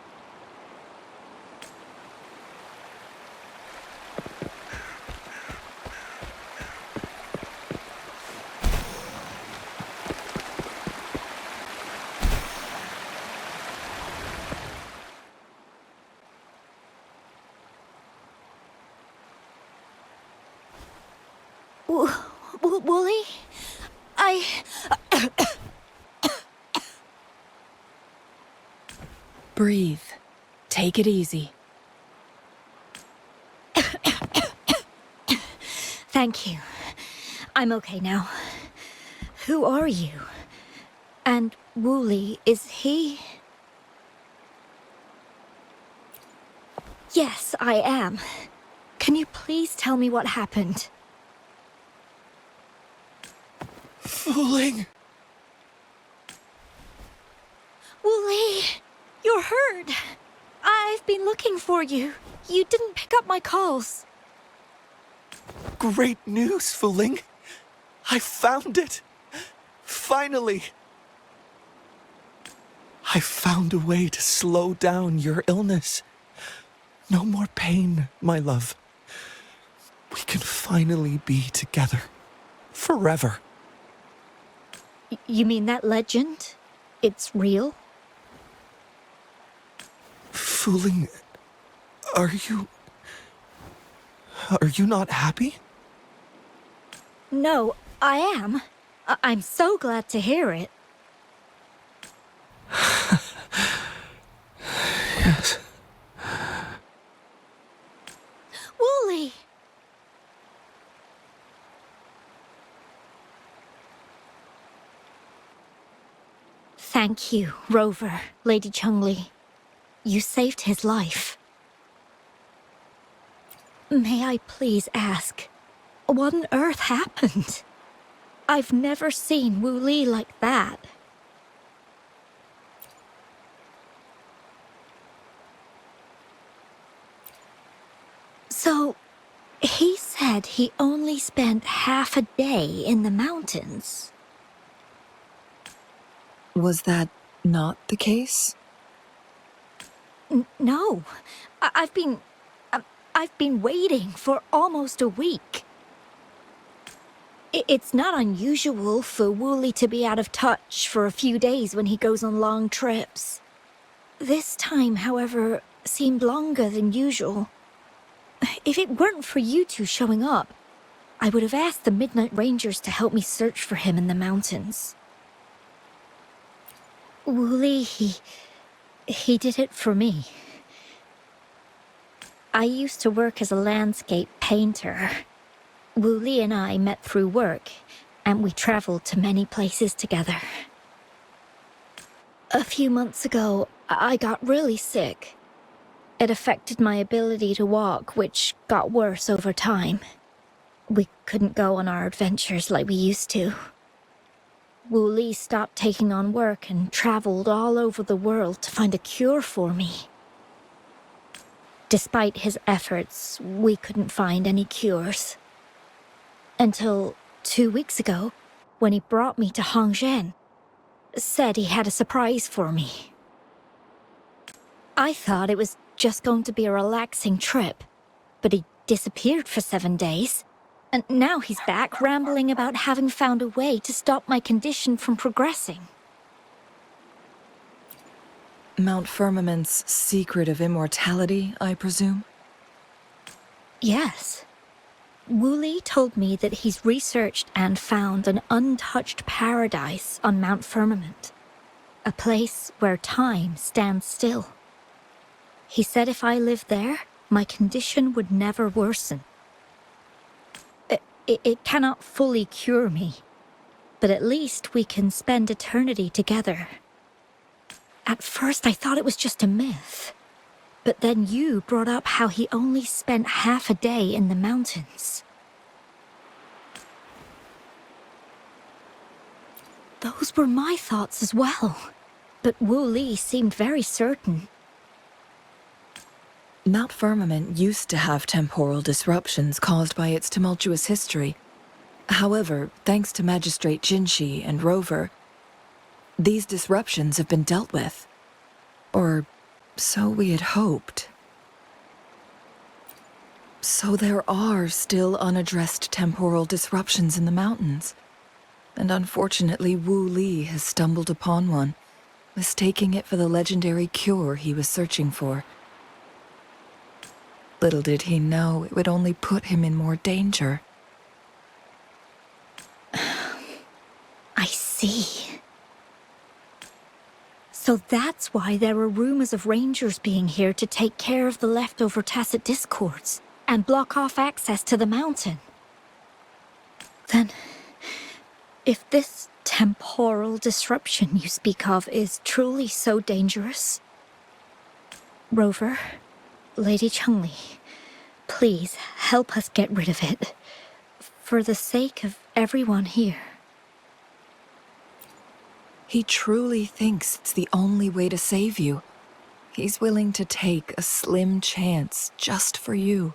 Wooly? Breathe. Take it easy. Thank you. I'm okay now. Who are you? And Wooly, is he? Yes, I am. Can you please tell me what happened? Fu Ling! Wooly, you're hurt. I've been looking for you. You didn't pick up my calls. Great news, Fu Ling. I found it. Finally. I found a way to slow down your illness. No more pain, my love. We can finally be together. Forever. You mean that legend? It's real? Fu Ling, are you not happy? No, I am. I'm so glad to hear it. Yes. Wooly! Thank you, Rover, Lady Changli. You saved his life. May I please ask, what on earth happened? I've never seen Wu Li like that. So, he said he only spent half a day in the mountains. Was that not the case? No. I've been waiting for almost a week. It's not unusual for Wooly to be out of touch for a few days when he goes on long trips. This time, however, seemed longer than usual. If it weren't for you two showing up, I would have asked the Midnight Rangers to help me search for him in the mountains. Wooly, he did it for me. I used to work as a landscape painter. Wooly and I met through work, and we traveled to many places together. A few months ago, I got really sick. It affected my ability to walk, which got worse over time. We couldn't go on our adventures like we used to. Wooly stopped taking on work and traveled all over the world to find a cure for me. Despite his efforts, we couldn't find any cures. Until 2 weeks ago, when he brought me to Hongzhen, said he had a surprise for me. I thought it was just going to be a relaxing trip, but he disappeared for 7 days, and now he's back rambling about having found a way to stop my condition from progressing. Mount Firmament's secret of immortality, I presume? Yes. Wooly told me that he's researched and found an untouched paradise on Mount Firmament, a place where time stands still. He said if I lived there, my condition would never worsen. It cannot fully cure me, but at least we can spend eternity together. At first I thought it was just a myth, but then you brought up how he only spent half a day in the mountains. Those were my thoughts as well, but Wooly seemed very certain. Mount Firmament used to have temporal disruptions caused by its tumultuous history. However, thanks to Magistrate Jinshi and Rover, these disruptions have been dealt with. Or so we had hoped. So there are still unaddressed temporal disruptions in the mountains. And unfortunately, Wu Li has stumbled upon one, mistaking it for the legendary cure he was searching for. Little did he know it would only put him in more danger. I see. So that's why there were rumors of rangers being here to take care of the leftover tacit discords and block off access to the mountain. Then, if this temporal disruption you speak of is truly so dangerous, Rover, Lady Changli, please help us get rid of it, for the sake of everyone here. He truly thinks it's the only way to save you. He's willing to take a slim chance just for you.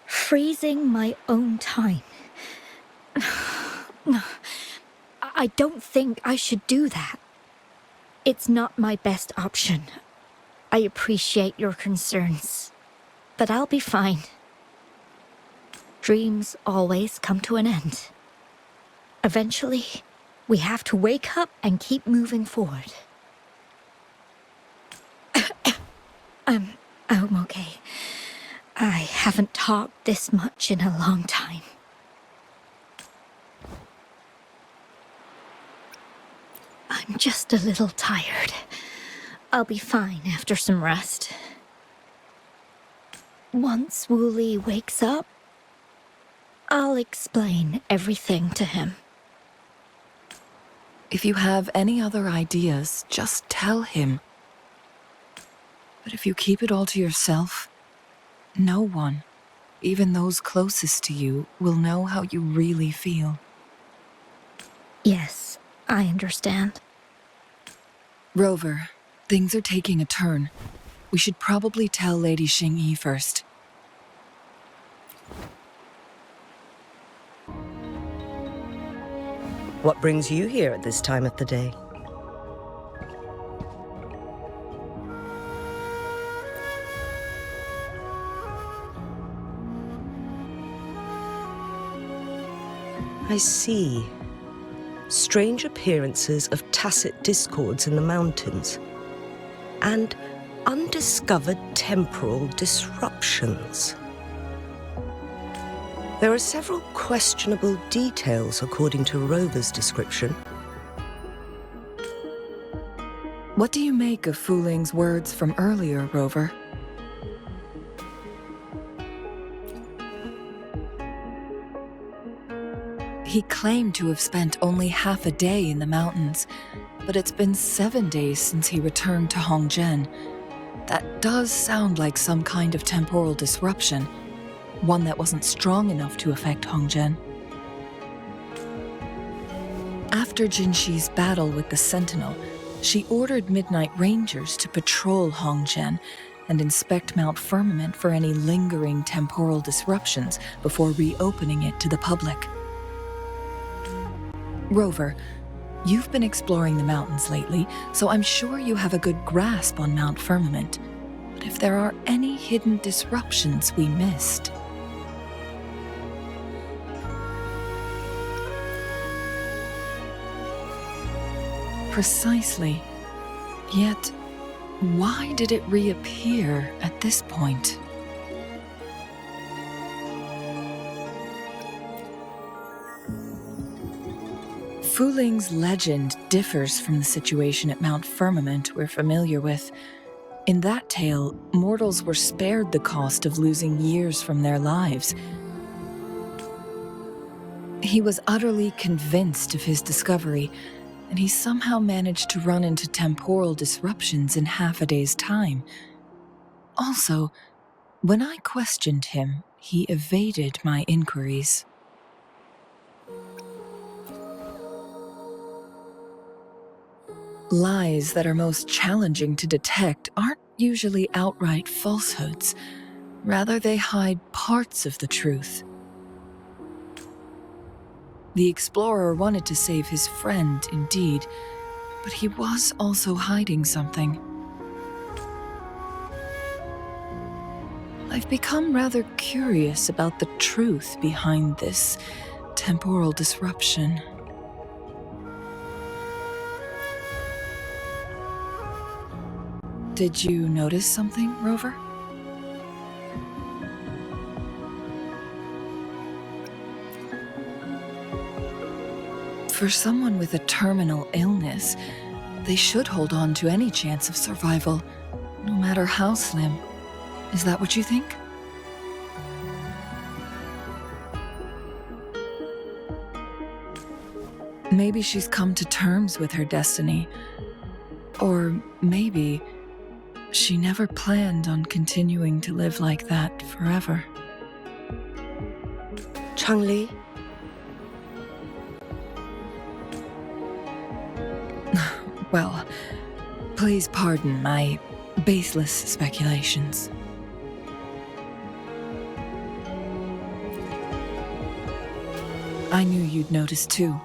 Freezing my own time. I don't think I should do that. It's not my best option. I appreciate your concerns, but I'll be fine. Dreams always come to an end. Eventually, we have to wake up and keep moving forward. I'm okay. I haven't talked this much in a long time. I'm just a little tired. I'll be fine after some rest. Once Wooly wakes up, I'll explain everything to him. If you have any other ideas, just tell him. But if you keep it all to yourself, no one, even those closest to you, will know how you really feel. Yes, I understand. Rover, things are taking a turn. We should probably tell Lady Xingyi first. What brings you here at this time of the day? I see. Strange appearances of tacit discords in the mountains, and undiscovered temporal disruptions. There are several questionable details according to Rover's description. What do you make of Fuling's words from earlier, Rover? He claimed to have spent only half a day in the mountains, but it's been 7 days since he returned to Hongzhen. That does sound like some kind of temporal disruption, one that wasn't strong enough to affect Hongzhen. After Jinxi's battle with the Sentinel, she ordered Midnight Rangers to patrol Hongzhen and inspect Mount Firmament for any lingering temporal disruptions before reopening it to the public. Rover, you've been exploring the mountains lately, so I'm sure you have a good grasp on Mount Firmament. But if there are any hidden disruptions we missed... Precisely. Yet, why did it reappear at this point? Fuling's legend differs from the situation at Mount Firmament we're familiar with. In that tale, mortals were spared the cost of losing years from their lives. He was utterly convinced of his discovery, and he somehow managed to run into temporal disruptions in half a day's time. Also, when I questioned him, he evaded my inquiries. Lies that are most challenging to detect aren't usually outright falsehoods. Rather, they hide parts of the truth. The explorer wanted to save his friend, indeed, but he was also hiding something. I've become rather curious about the truth behind this temporal disruption. Did you notice something, Rover? For someone with a terminal illness, they should hold on to any chance of survival, no matter how slim. Is that what you think? Maybe she's come to terms with her destiny. Or maybe she never planned on continuing to live like that forever. Changli? Well, please pardon my baseless speculations. I knew you'd notice too.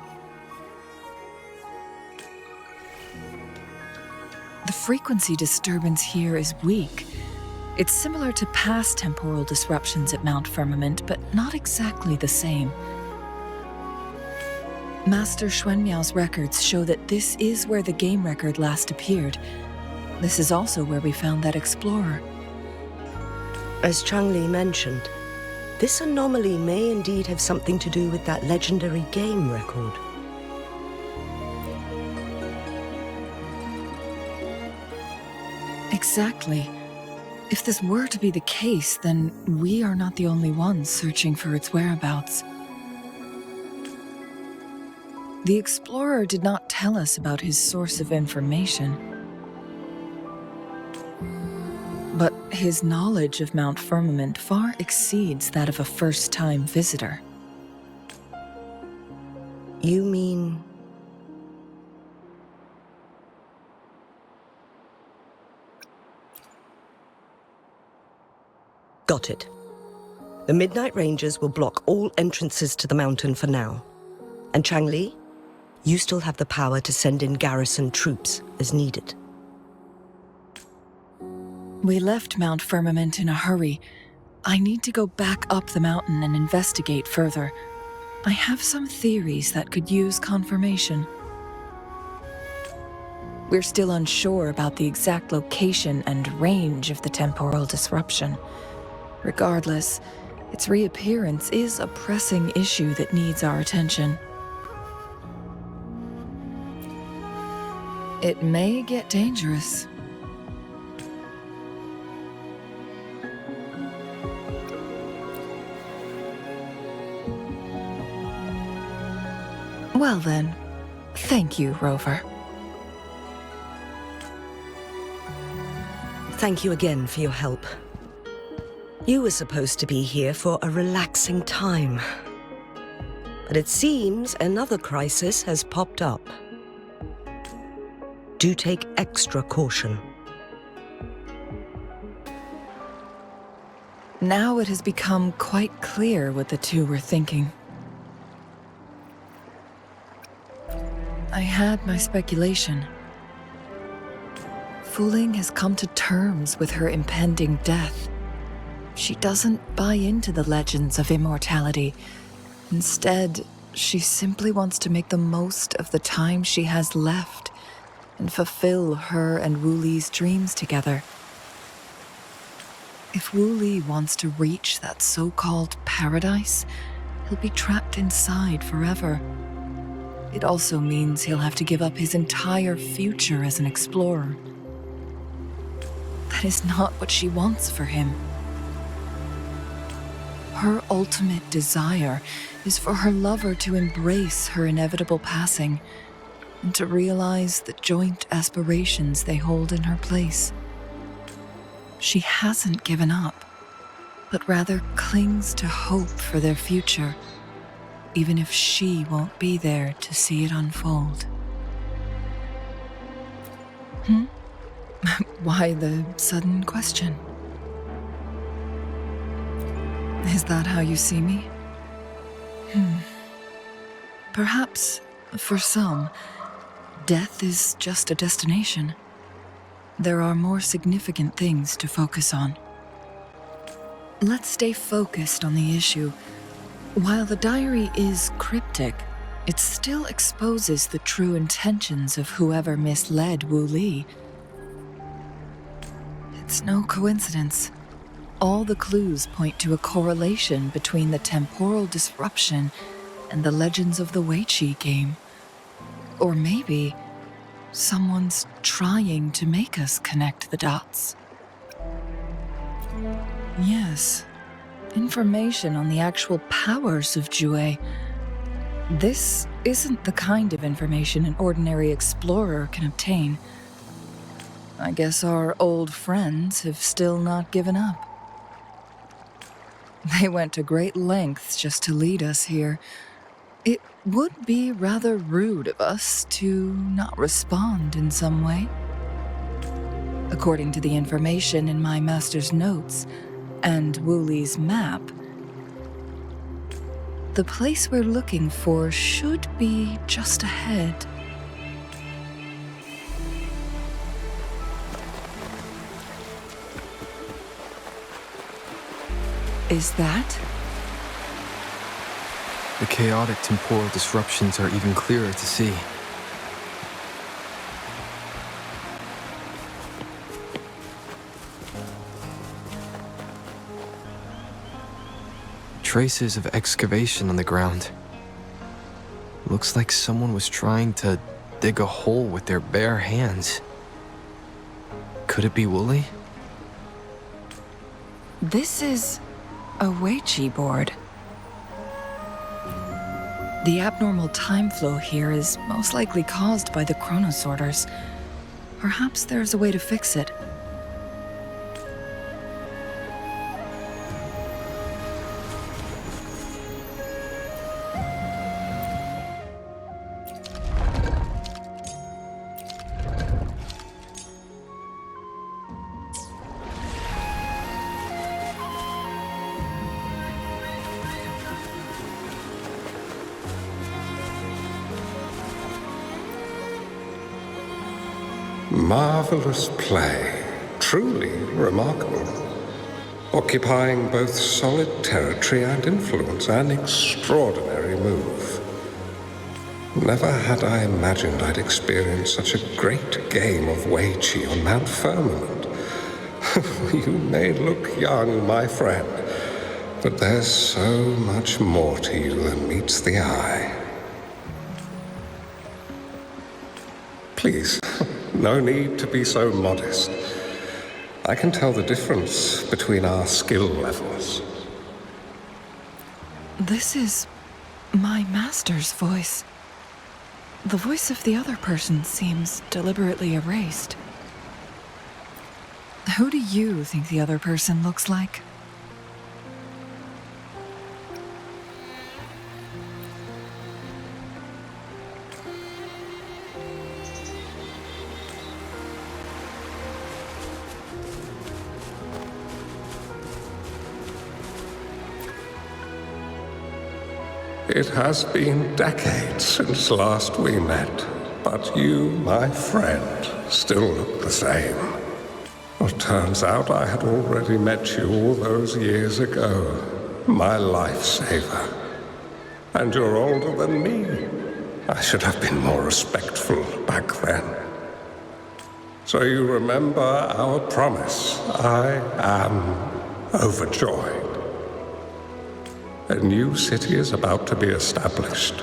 The frequency disturbance here is weak. It's similar to past temporal disruptions at Mount Firmament, but not exactly the same. Master Xuanmiao's records show that this is where the game record last appeared. This is also where we found that explorer. As Changli mentioned, this anomaly may indeed have something to do with that legendary game record. Exactly. If this were to be the case, then we are not the only ones searching for its whereabouts. The explorer did not tell us about his source of information. But his knowledge of Mount Firmament far exceeds that of a first-time visitor. You mean... Got it. The Midnight Rangers will block all entrances to the mountain for now. And Changli, you still have the power to send in garrison troops as needed. We left Mount Firmament in a hurry. I need to go back up the mountain and investigate further. I have some theories that could use confirmation. We're still unsure about the exact location and range of the temporal disruption. Regardless, Its reappearance is a pressing issue that needs our attention. It may get dangerous. Well then, thank you, Rover. Thank you again for your help. You were supposed to be here for a relaxing time. But it seems another crisis has popped up. Do take extra caution. Now it has become quite clear what the two were thinking. I had my speculation. Fu Ling has come to terms with her impending death. She doesn't buy into the legends of immortality. Instead, she simply wants to make the most of the time she has left and fulfill her and Wu Li's dreams together. If Wu Li wants to reach that so-called paradise, he'll be trapped inside forever. It also means he'll have to give up his entire future as an explorer. That is not what she wants for him. Her ultimate desire is for her lover to embrace her inevitable passing and to realize the joint aspirations they hold in her place. She hasn't given up, but rather clings to hope for their future, even if she won't be there to see it unfold. Why the sudden question? Is that how you see me? Perhaps, for some, death is just a destination. There are more significant things to focus on. Let's stay focused on the issue. While the diary is cryptic, it still exposes the true intentions of whoever misled Wu Li. It's no coincidence. All the clues point to a correlation between the temporal disruption and the legends of the Weiqi game. Or maybe someone's trying to make us connect the dots. Yes, information on the actual powers of Jue. This isn't the kind of information an ordinary explorer can obtain. I guess our old friends have still not given up. They went to great lengths just to lead us here. It would be rather rude of us to not respond in some way. According to the information in my master's notes and Wu Li's map, the place we're looking for should be just ahead. Is that? The chaotic temporal disruptions are even clearer to see. Traces of excavation on the ground. Looks like someone was trying to dig a hole with their bare hands. Could it be Wu Li? This is a Weiqi board. The abnormal time flow here is most likely caused by the Chrono sorters. Perhaps there's a way to fix it. Marvelous play, truly remarkable. Occupying both solid territory and influence, an extraordinary move. Never had I imagined I'd experience such a great game of Weiqi on Mount Firmament. You may look young, my friend, But there's so much more to you than meets the eye. Please, no need to be so modest. I can tell the difference between our skill levels. This is my master's voice. The voice of the other person seems deliberately erased. Who do you think the other person looks like? It has been decades since last we met, but you, my friend, still look the same. Well, turns out I had already met you all those years ago, my lifesaver. And you're older than me. I should have been more respectful back then. So you remember our promise. I am overjoyed. A new city is about to be established.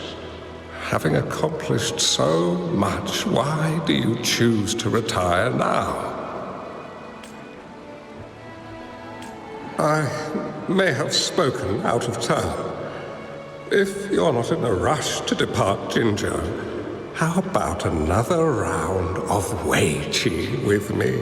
Having accomplished so much, why do you choose to retire now? I may have spoken out of turn. If you're not in a rush to depart Jinzhou, how about another round of Wei Qi with me?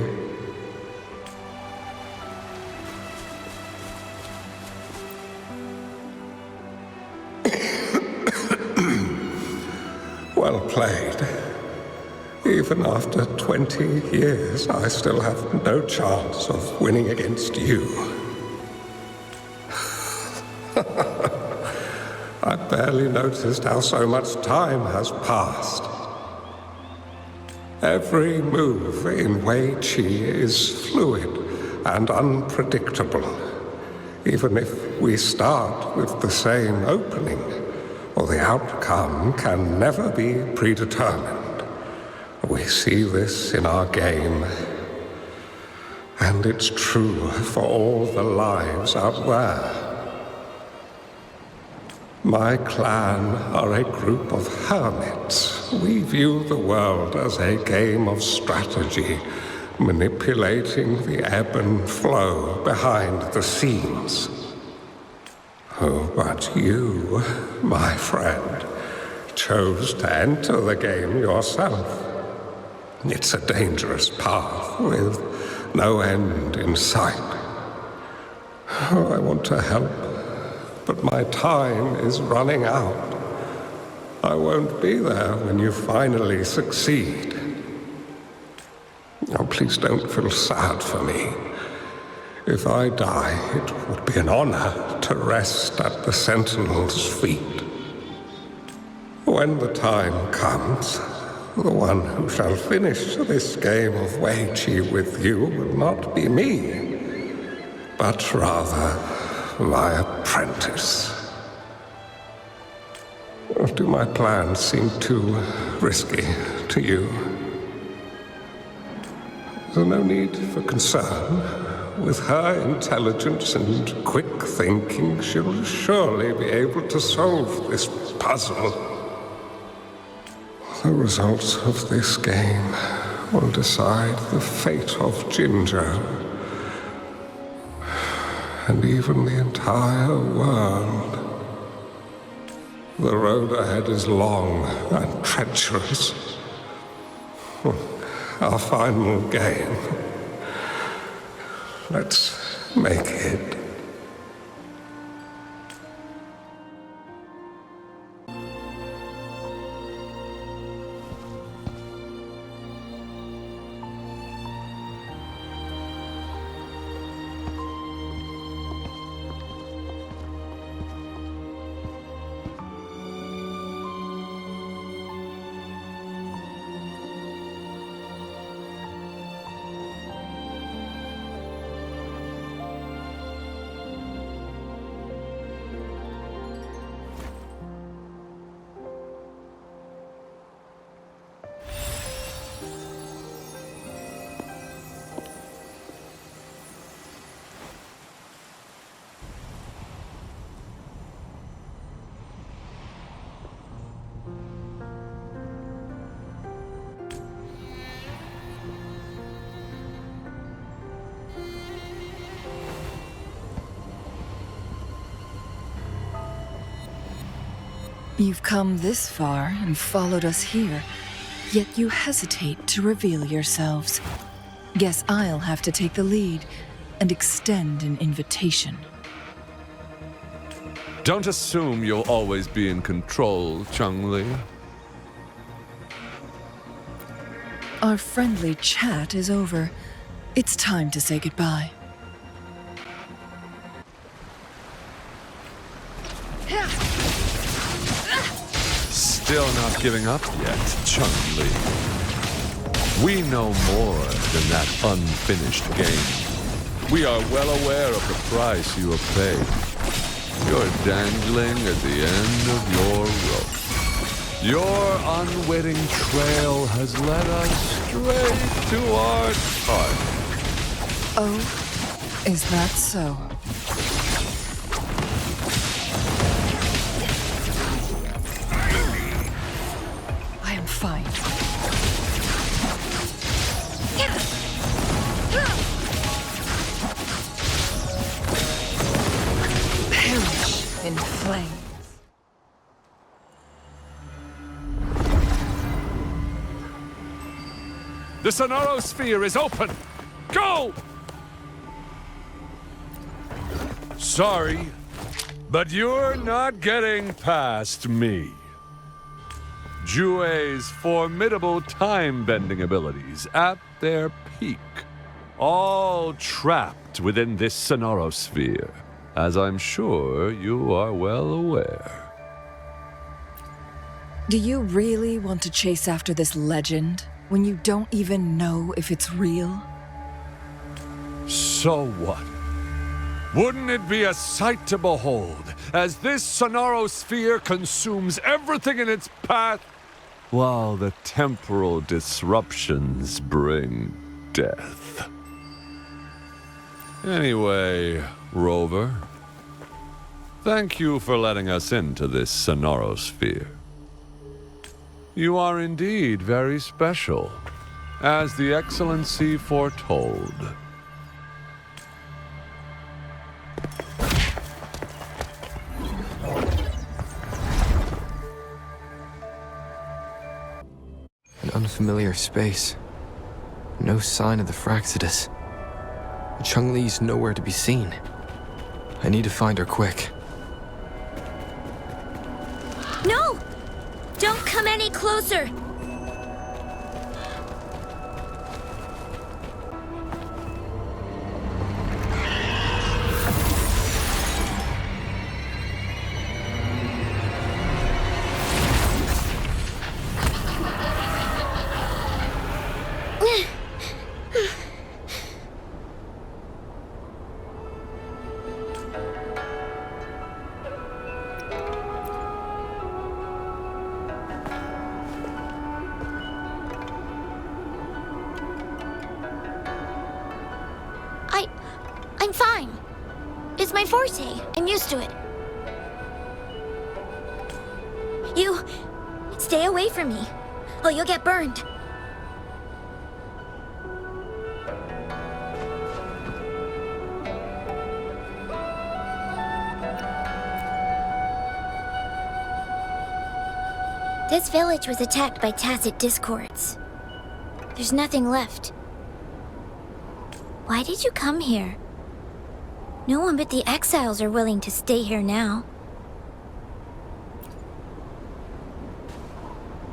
Well played. Even after 20 years, I still have no chance of winning against you. I barely noticed how so much time has passed. Every move in Wei Qi is fluid and unpredictable. Even if we start with the same opening, or the outcome can never be predetermined. We see this in our game, and it's true for all the lives out there. My clan are a group of hermits. We view the world as a game of strategy, manipulating the ebb and flow behind the scenes. Oh, but you, my friend, chose to enter the game yourself. It's a dangerous path with no end in sight. Oh, I want to help, but my time is running out. I won't be there when you finally succeed. Oh, please don't feel sad for me. If I die, it would be an honor to rest at the Sentinel's feet. When the time comes, the one who shall finish this game of Wei Qi with you will not be me, but rather my apprentice. Do my plans seem too risky to you? There's no need for concern. With her intelligence and quick thinking, she'll surely be able to solve this puzzle. The results of this game will decide the fate of Jinzhou, and even the entire world. The road ahead is long and treacherous. Our final game. Let's make it. You've come this far and followed us here, yet you hesitate to reveal yourselves. Guess I'll have to take the lead and extend an invitation. Don't assume you'll always be in control, Changli. Our friendly chat is over. It's time to say goodbye. Still not giving up yet, Changli. We know more than that unfinished game. We are well aware of the price you have paid. You're dangling at the end of your rope. Your unwitting trail has led us straight to our target. Oh, is that so? I am fine. Perish in flames. The Sonoro Sphere is open! Go! Sorry, but you're not getting past me. Jue's formidable time-bending abilities at their peak, all trapped within this Sonoro Sphere, as I'm sure you are well aware. Do you really want to chase after this legend when you don't even know if it's real? So what? Wouldn't it be a sight to behold as this Sonoro Sphere consumes everything in its path, while the temporal disruptions bring death? Anyway, Rover, thank you for letting us into this Sonoro Sphere. You are indeed very special, as the Excellency foretold. An unfamiliar space. No sign of the Fraxidus. Chungli's nowhere to be seen. I need to find her quick. No! Don't come any closer! I'm fine. It's my forte. I'm used to it. You... stay away from me. Oh, you'll get burned. This village was attacked by tacit discords. There's nothing left. Why did you come here? No one but the exiles are willing to stay here now.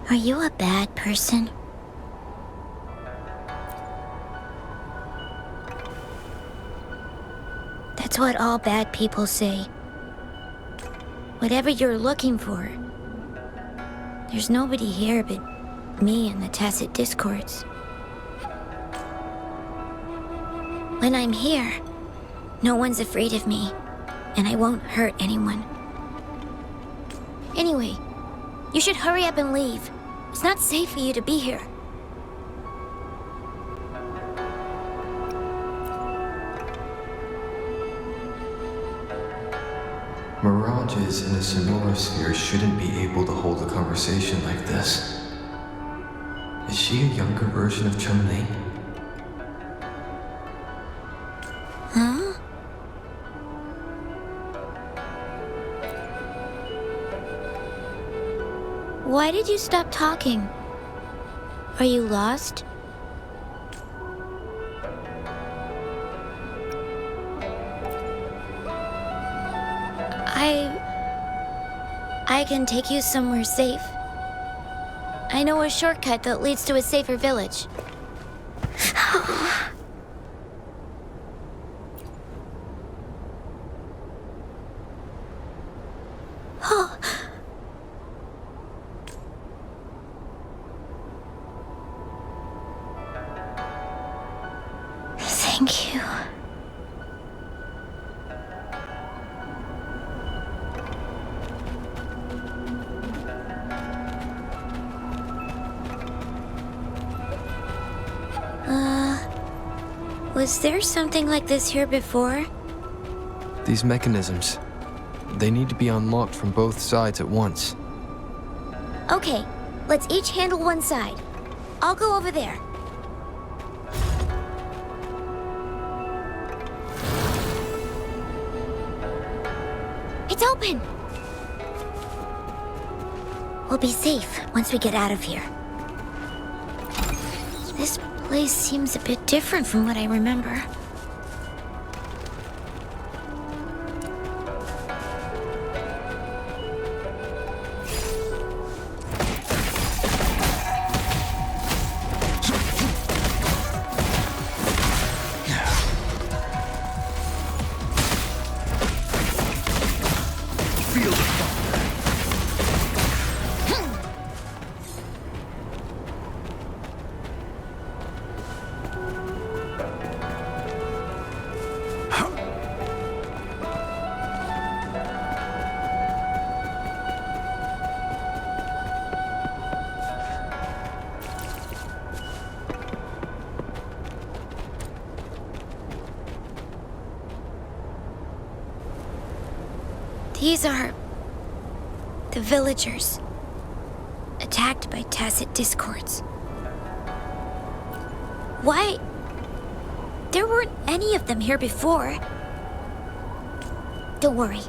Are you a bad person? That's what all bad people say. Whatever you're looking for, there's nobody here but me and the tacit discords. When I'm here, no one's afraid of me, and I won't hurt anyone. Anyway, you should hurry up and leave. It's not safe for you to be here. Mirages in a Sonoro Sphere shouldn't be able to hold a conversation like this. Is she a younger version of Changli? Huh? Why did you stop talking? Are you lost? I can take you somewhere safe. I know a shortcut that leads to a safer village. Oh. Thank you. Was there something like this here before? These mechanisms, they need to be unlocked from both sides at once. Okay, let's each handle one side. I'll go over there. It's open! We'll be safe once we get out of here. This place seems a bit different from what I remember. These are the villagers, attacked by tacit discords. Why? There weren't any of them here before. Don't worry.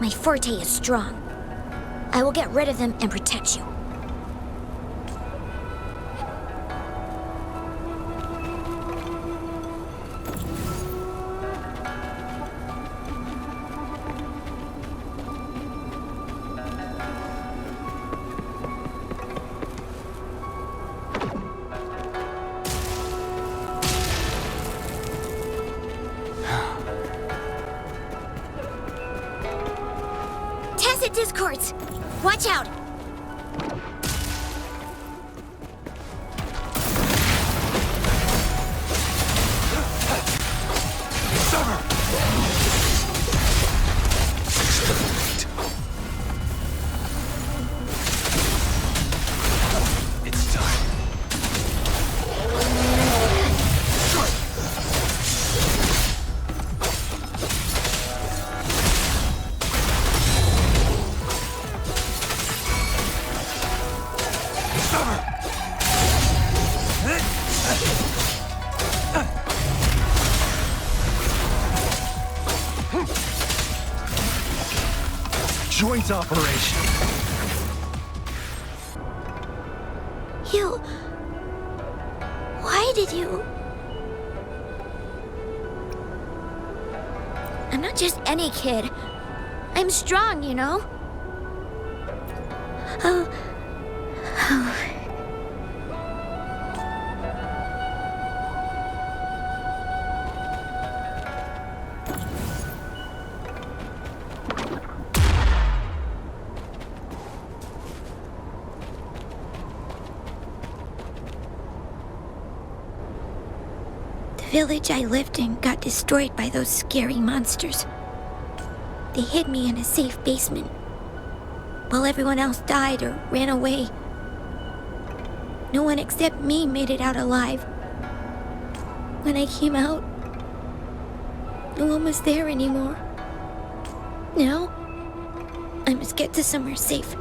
My forte is strong. I will get rid of them and protect you. Discords! Watch out! It's time. Joint operation. Why did you... I'm not just any kid. I'm strong, you know? Oh. The village I lived in got destroyed by those scary monsters. They hid me in a safe basement, while everyone else died or ran away. No one except me made it out alive. When I came out, no one was there anymore. Now, I must get to somewhere safe.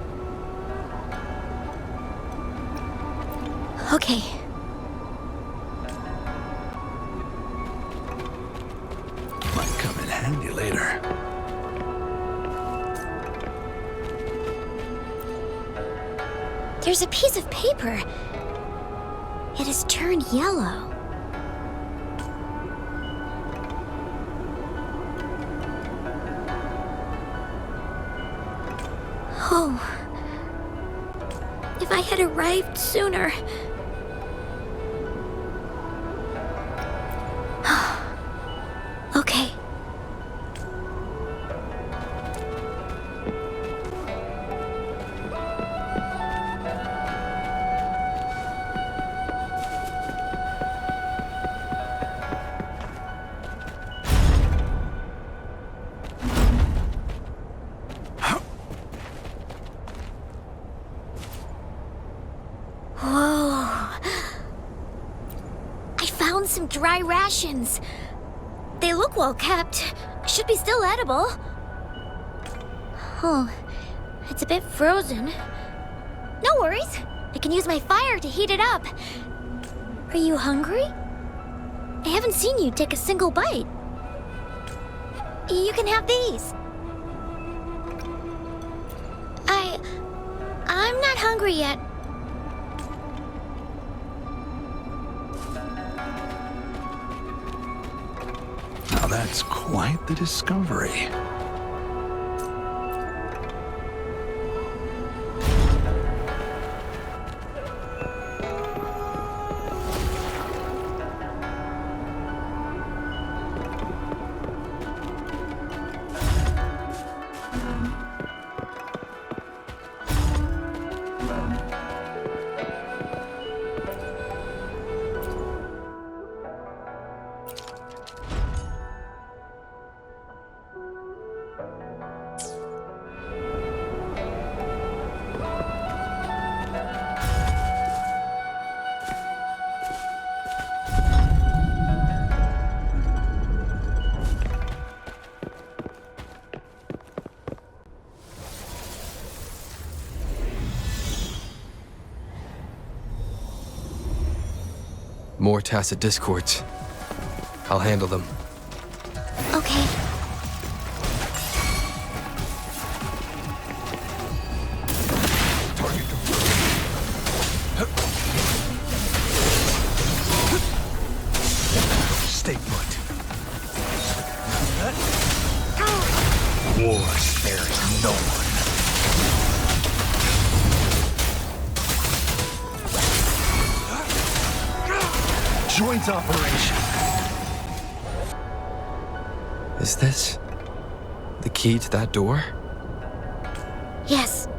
Okay. Might come in handy later. There's a piece of paper. It has turned yellow. Oh. If I had arrived sooner. Okay. Some dry rations. They look well kept. Should be still edible. Oh, it's a bit frozen. No worries. I can use my fire to heat it up. Are you hungry? I haven't seen you take a single bite. You can have these. I'm not hungry yet. That's quite the discovery. More tacit discords. I'll handle them. Okay. Stay put. War spares no one. Joint operation. Is this the key to that door? Yes.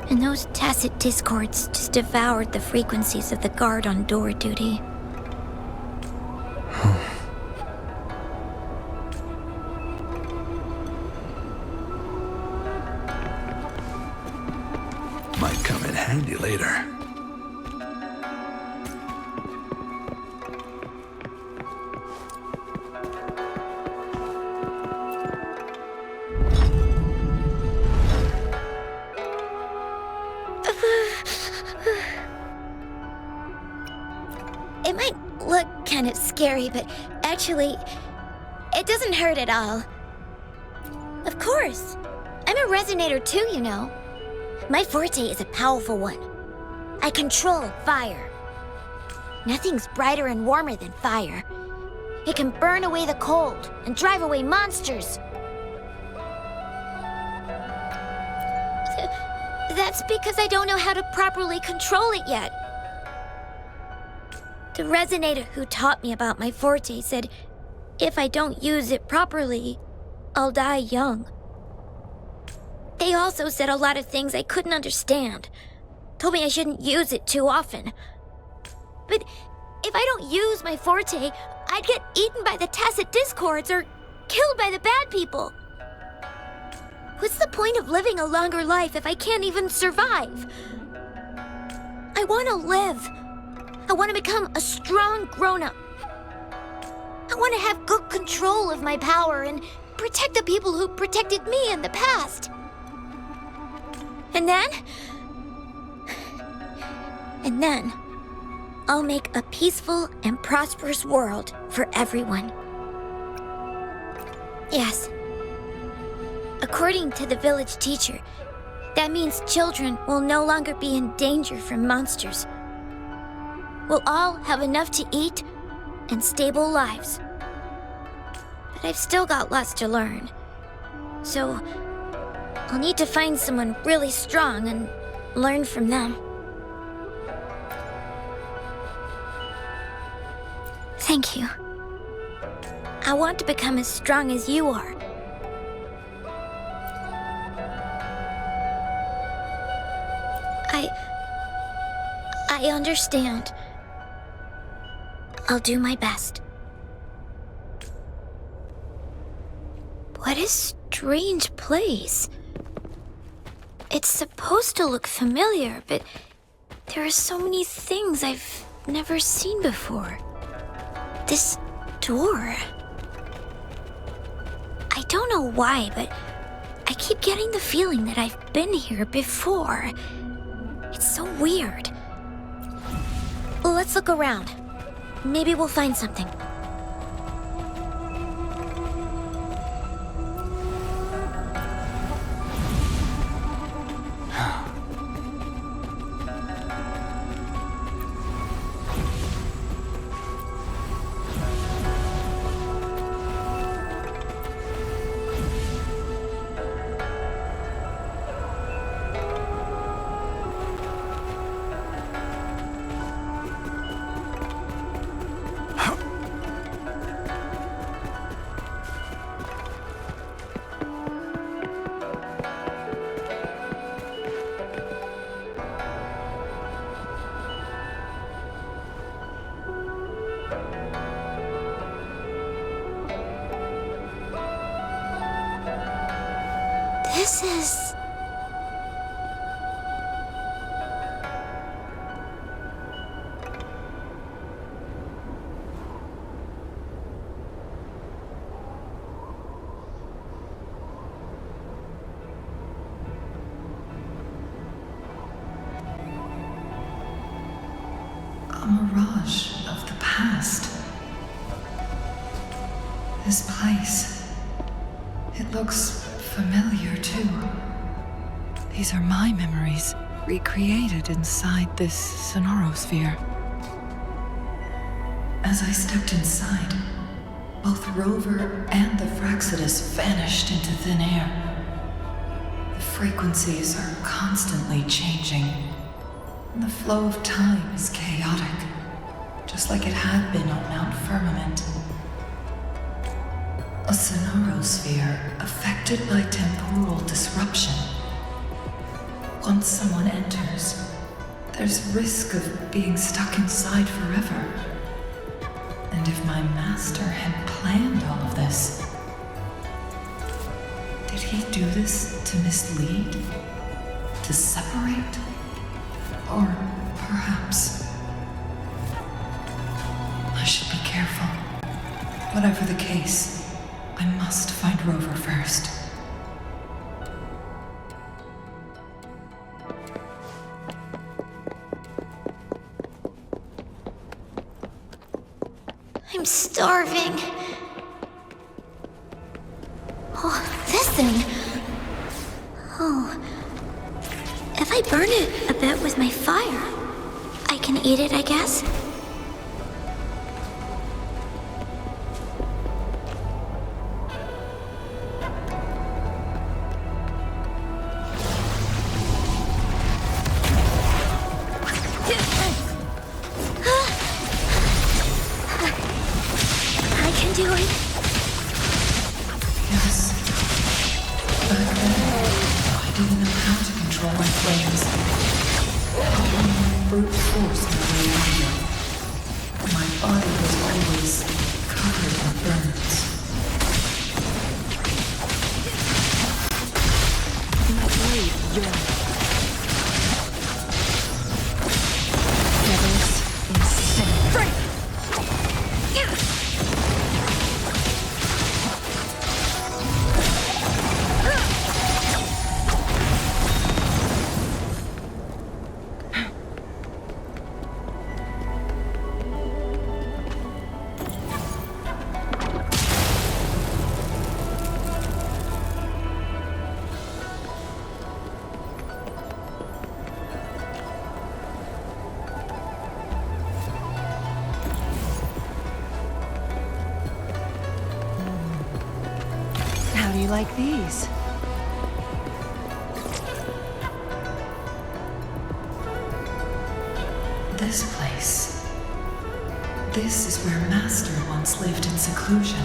And those tacit discords just devoured the frequencies of the guard on door duty. Might come in handy later. It might look kind of scary, but actually, it doesn't hurt at all. Of course. I'm a resonator too, you know. My forte is a powerful one. I control fire. Nothing's brighter and warmer than fire. It can burn away the cold and drive away monsters. That's because I don't know how to properly control it yet. The resonator who taught me about my forte said if I don't use it properly, I'll die young. They also said a lot of things I couldn't understand. Told me I shouldn't use it too often. But if I don't use my forte, I'd get eaten by the tacit discords or killed by the bad people. What's the point of living a longer life if I can't even survive? I want to live. I want to become a strong grown-up. I want to have good control of my power and protect the people who protected me in the past. And then, I'll make a peaceful and prosperous world for everyone. Yes. According to the village teacher, That means children will no longer be in danger from monsters. We'll all have enough to eat and stable lives. But I've still got lots to learn. So I'll need to find someone really strong and learn from them. Thank you. I want to become as strong as you are. I understand. I'll do my best. What a strange place. It's supposed to look familiar, but there are so many things I've never seen before. This door. I don't know why, but I keep getting the feeling that I've been here before. It's so weird. Let's look around. Maybe we'll find something. This is... a mirage of the past. This place, it looks familiar too. These are my memories, recreated inside this sonorosphere. As I stepped inside, both Rover and the Fraxidus vanished into thin air. The frequencies are constantly changing, and the flow of time is chaotic, just like it had been on Mount Firmament. A sonorosphere affected by temporal disruption. Once someone enters, there's risk of being stuck inside forever. And if my master had planned all of this, did he do this to mislead? To separate? Or perhaps... I should be careful. Whatever the case, I must find Rover first. I'm starving. Oh, this thing. Oh. If I burn it a bit with my fire, I can eat it, I guess? do you like these? This place. This is where Master once lived in seclusion.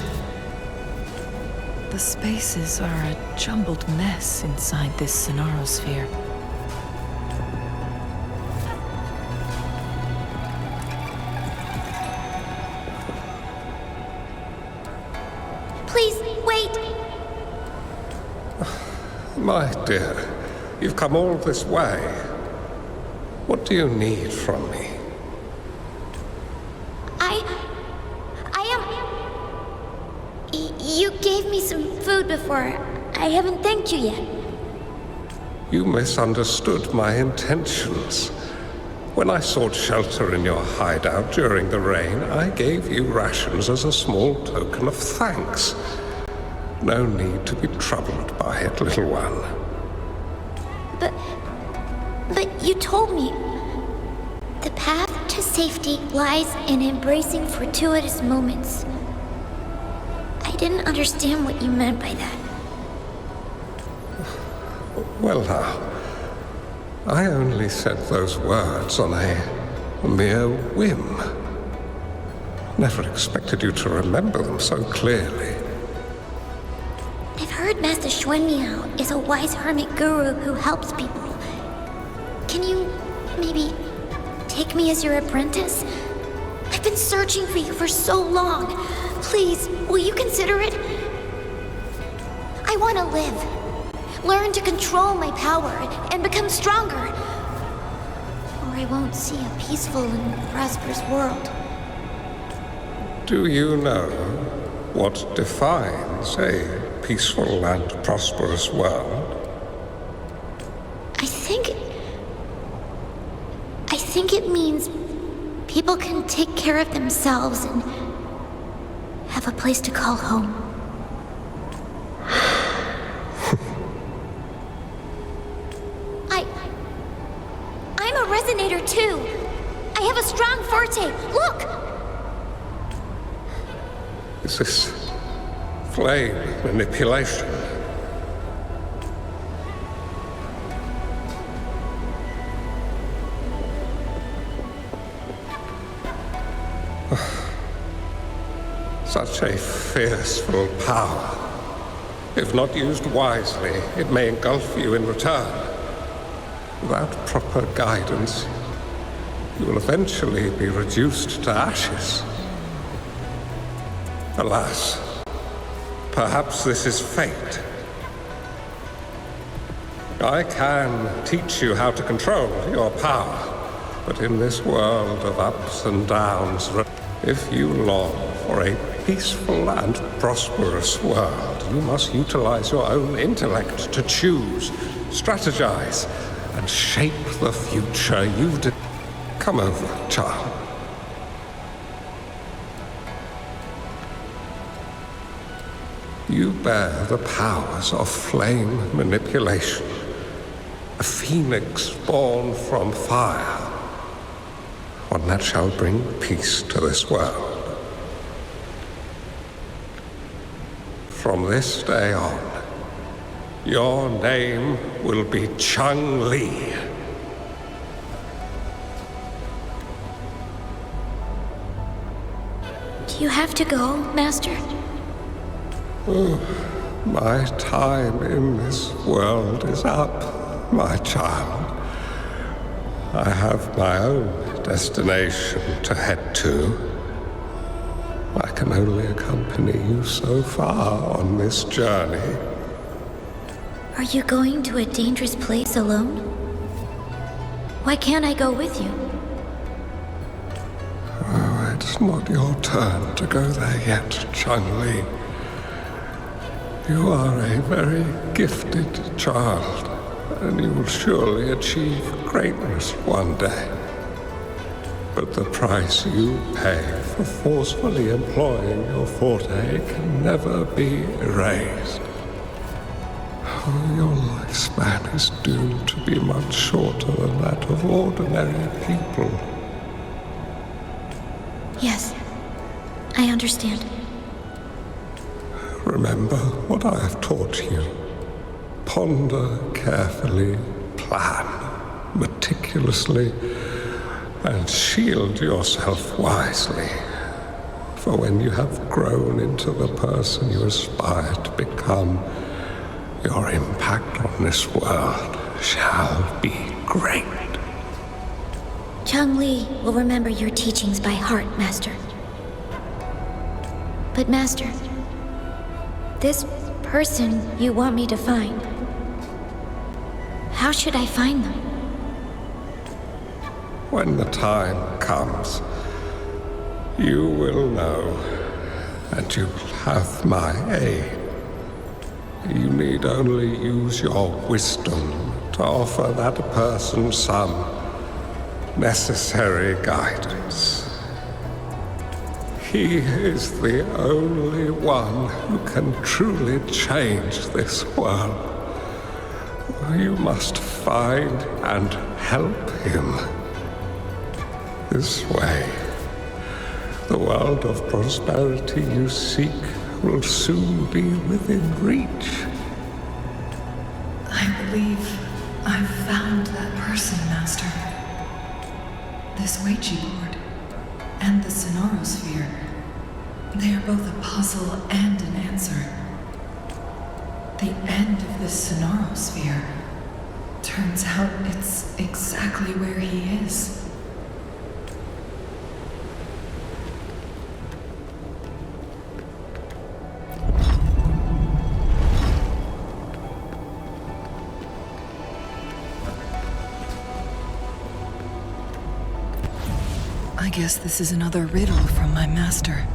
The spaces are a jumbled mess inside this Sonarosphere. Please, wait! My dear, you've come all this way. What do you need from me? You gave me some food before. I haven't thanked you yet. You misunderstood my intentions. When I sought shelter in your hideout during the rain, I gave you rations as a small token of thanks. No need to be troubled by it, little one. But you told me the path to safety lies in embracing fortuitous moments. I didn't understand what you meant by that. Well now, I only said those words on a mere whim. Never expected you to remember them so clearly. I've heard Master Xuanmiao is a wise hermit guru who helps people. Can you maybe take me as your apprentice? I've been searching for you for so long. Please, will you consider it? I want to live. Learn to control my power and become stronger. Or I won't see a peaceful and prosperous world. Do you know what defines a peaceful and prosperous world? I think it means people can take care of themselves and have a place to call home. I'm a resonator too. I have a strong forte. Look! Is this flame manipulation? Such a fearful power. If not used wisely, it may engulf you in return. Without proper guidance, you will eventually be reduced to ashes. Alas, perhaps this is fate. I can teach you how to control your power, but in this world of ups and downs, if you long for a peaceful and prosperous world, you must utilize your own intellect to choose, strategize, and shape the future you've Come over, child. You bear the powers of flame manipulation, a phoenix born from fire, one that shall bring peace to this world. From this day on, your name will be Changli. Do you have to go, Master? My time in this world is up, my child. I have my own destination to head to. I can only accompany you so far on this journey. Are you going to a dangerous place alone? Why can't I go with you? Oh, it's not your turn to go there yet, Changli. You are a very gifted child, and you will surely achieve greatness one day. But the price you pay for forcefully employing your forte can never be erased. Oh, your lifespan is doomed to be much shorter than that of ordinary people. Yes, I understand. remember what I have taught you. Ponder carefully, plan meticulously, and shield yourself wisely. For when you have grown into the person you aspire to become, your impact on this world shall be great. Changli will remember your teachings by heart, Master. But Master, this person you want me to find, how should I find them? When the time comes, you will know, and you'll have my aid. You need only use your wisdom to offer that person some necessary guidance. He is the only one who can truly change this world. You must find and help him. This way, the world of prosperity you seek will soon be within reach. I believe I've found that person, Master. This Ouija board and the Sonorosphere, they are both a puzzle and an answer. The end of this Sonorosphere, turns out it's exactly where he is. I guess this is another riddle from my master.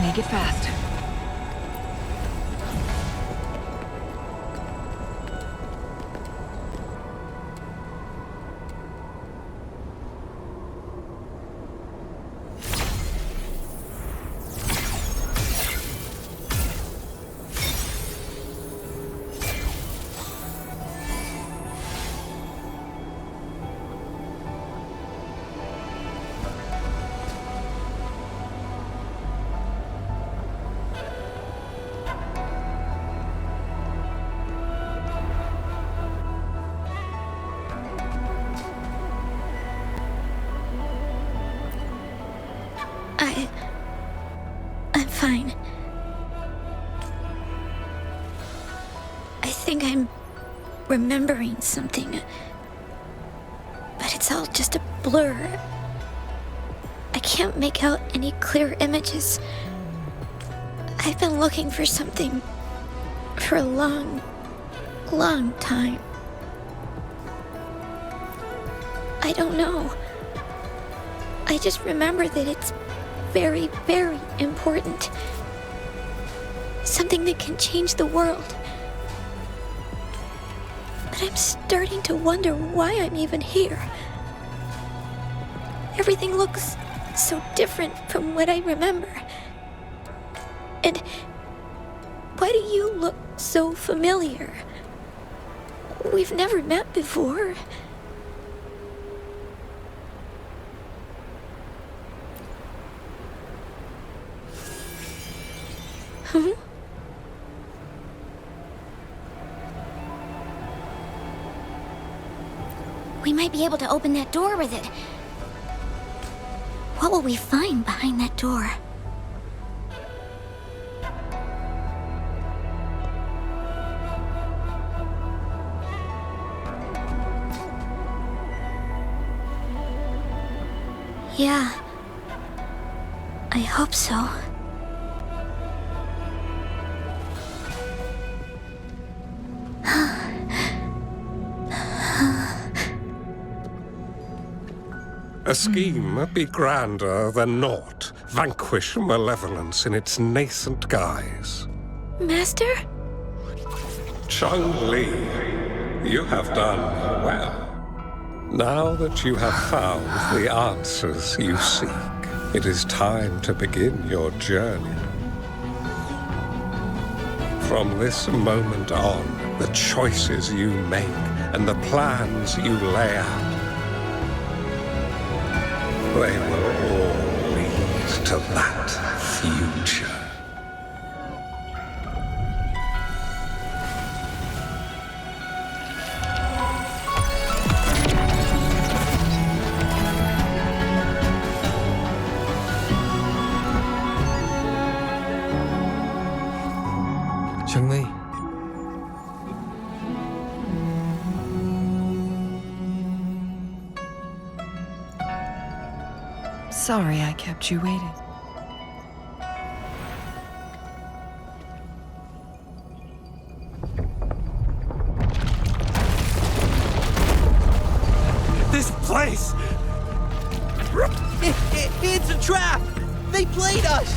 Make it fast. I'm fine. I think I'm remembering something. But it's all just a blur. I can't make out any clear images. I've been looking for something for a long, long time. I don't know. I just remember that it's very, very important. Something that can change the world. But I'm starting to wonder why I'm even here. Everything looks so different from what I remember. And why do you look so familiar? We've never met before. Huh? We might be able to open that door with it. What will we find behind that door? Yeah, I hope so. A scheme be grander than naught. Vanquish malevolence in its nascent guise. Master? Changli, you have done well. Now that you have found the answers you seek, it is time to begin your journey. From this moment on, the choices you make and the plans you lay out, they will all lead to that future. Changli. Sorry I kept you waiting. This place! It's a trap! They played us!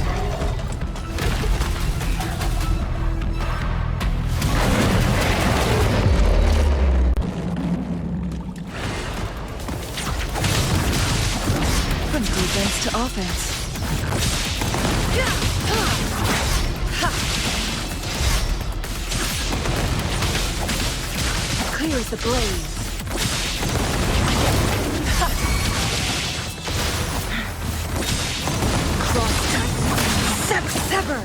From defense to offense. Clear as the blaze. Cross cut. Sever.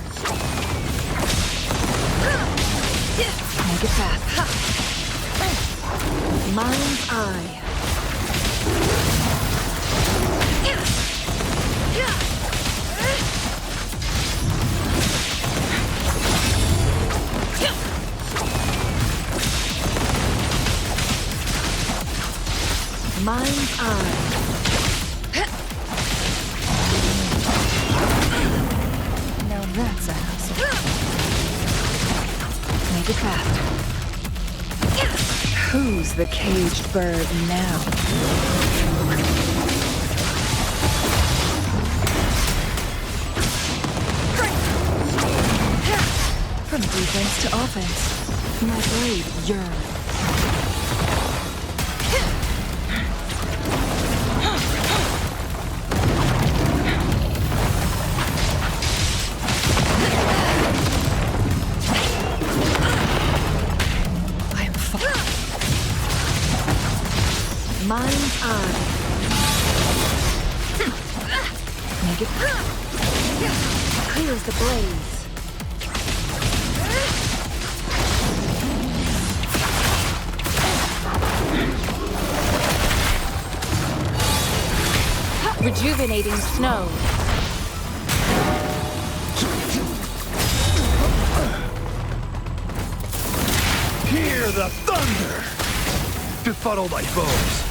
Make it fast. Mind's eye. Mind's eye. Now that's a hassle. Make it fast. Who's the caged bird now? From defense to offense, my blade yearns. Mind's eye. Make it clear as the blaze. Rejuvenating snow. Hear the thunder! Befuddle thy foes!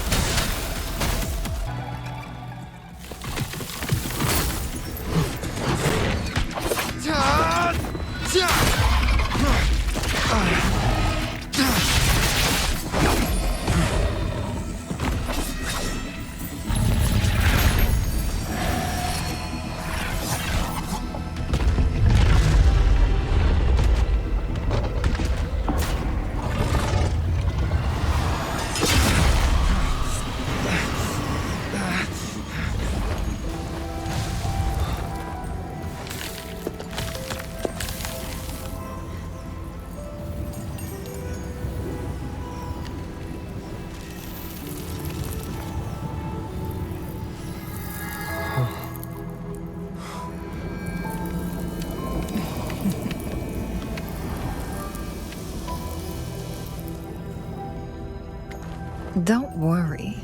Don't worry.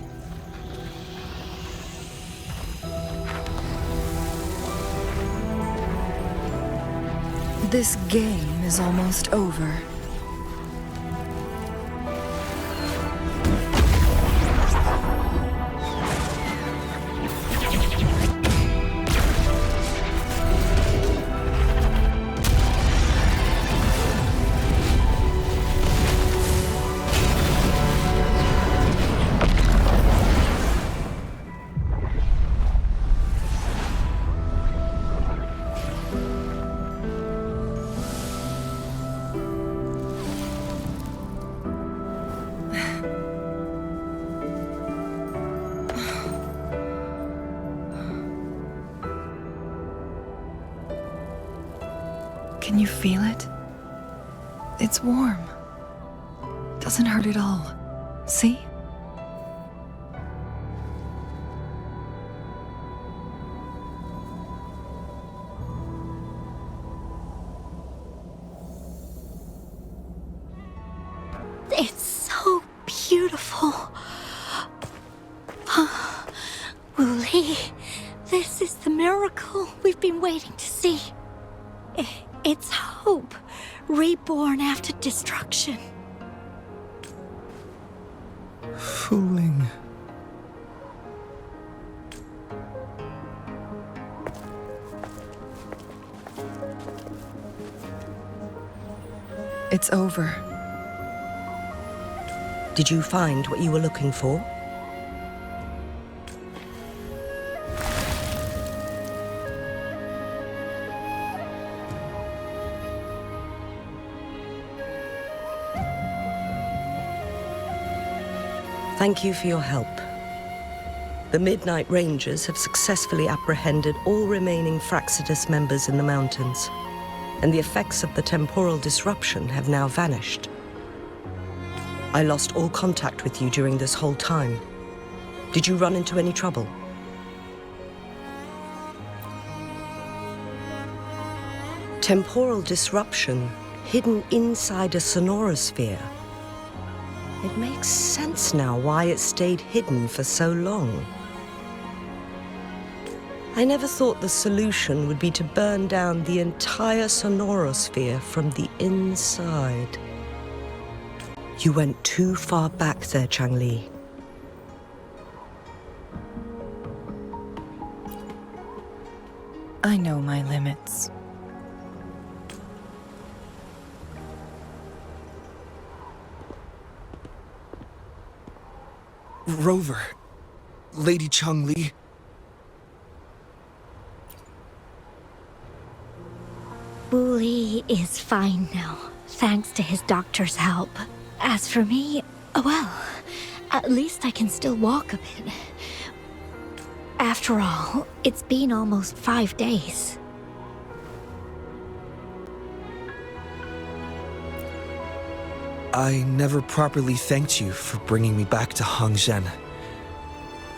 This game is almost over. Can you feel it? It's warm. Doesn't hurt at all. See? It's so beautiful. Wooly, this is the miracle we've been waiting to see. It's hope, reborn after destruction. Fooling. It's over. Did you find what you were looking for? Thank you for your help. The Midnight Rangers have successfully apprehended all remaining Fractsidus members in the mountains, and the effects of the temporal disruption have now vanished. I lost all contact with you during this whole time. Did you run into any trouble? Temporal disruption hidden inside a sonorosphere. It makes sense now why it stayed hidden for so long. I never thought the solution would be to burn down the entire sonorosphere from the inside. You went too far back there, Changli. I know my limits. Rover, Lady Changli. Wooly is fine now, thanks to his doctor's help. As for me, well, at least I can still walk a bit. After all, it's been almost 5 days. I never properly thanked you for bringing me back to Hongzhen.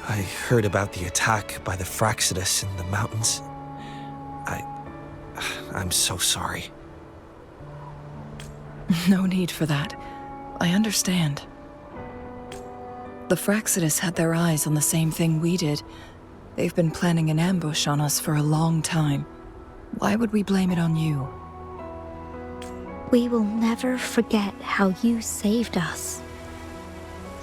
I heard about the attack by the Fractsidus in the mountains. I'm so sorry. No need for that. I understand. The Fractsidus had their eyes on the same thing we did. They've been planning an ambush on us for a long time. Why would we blame it on you? We will never forget how you saved us.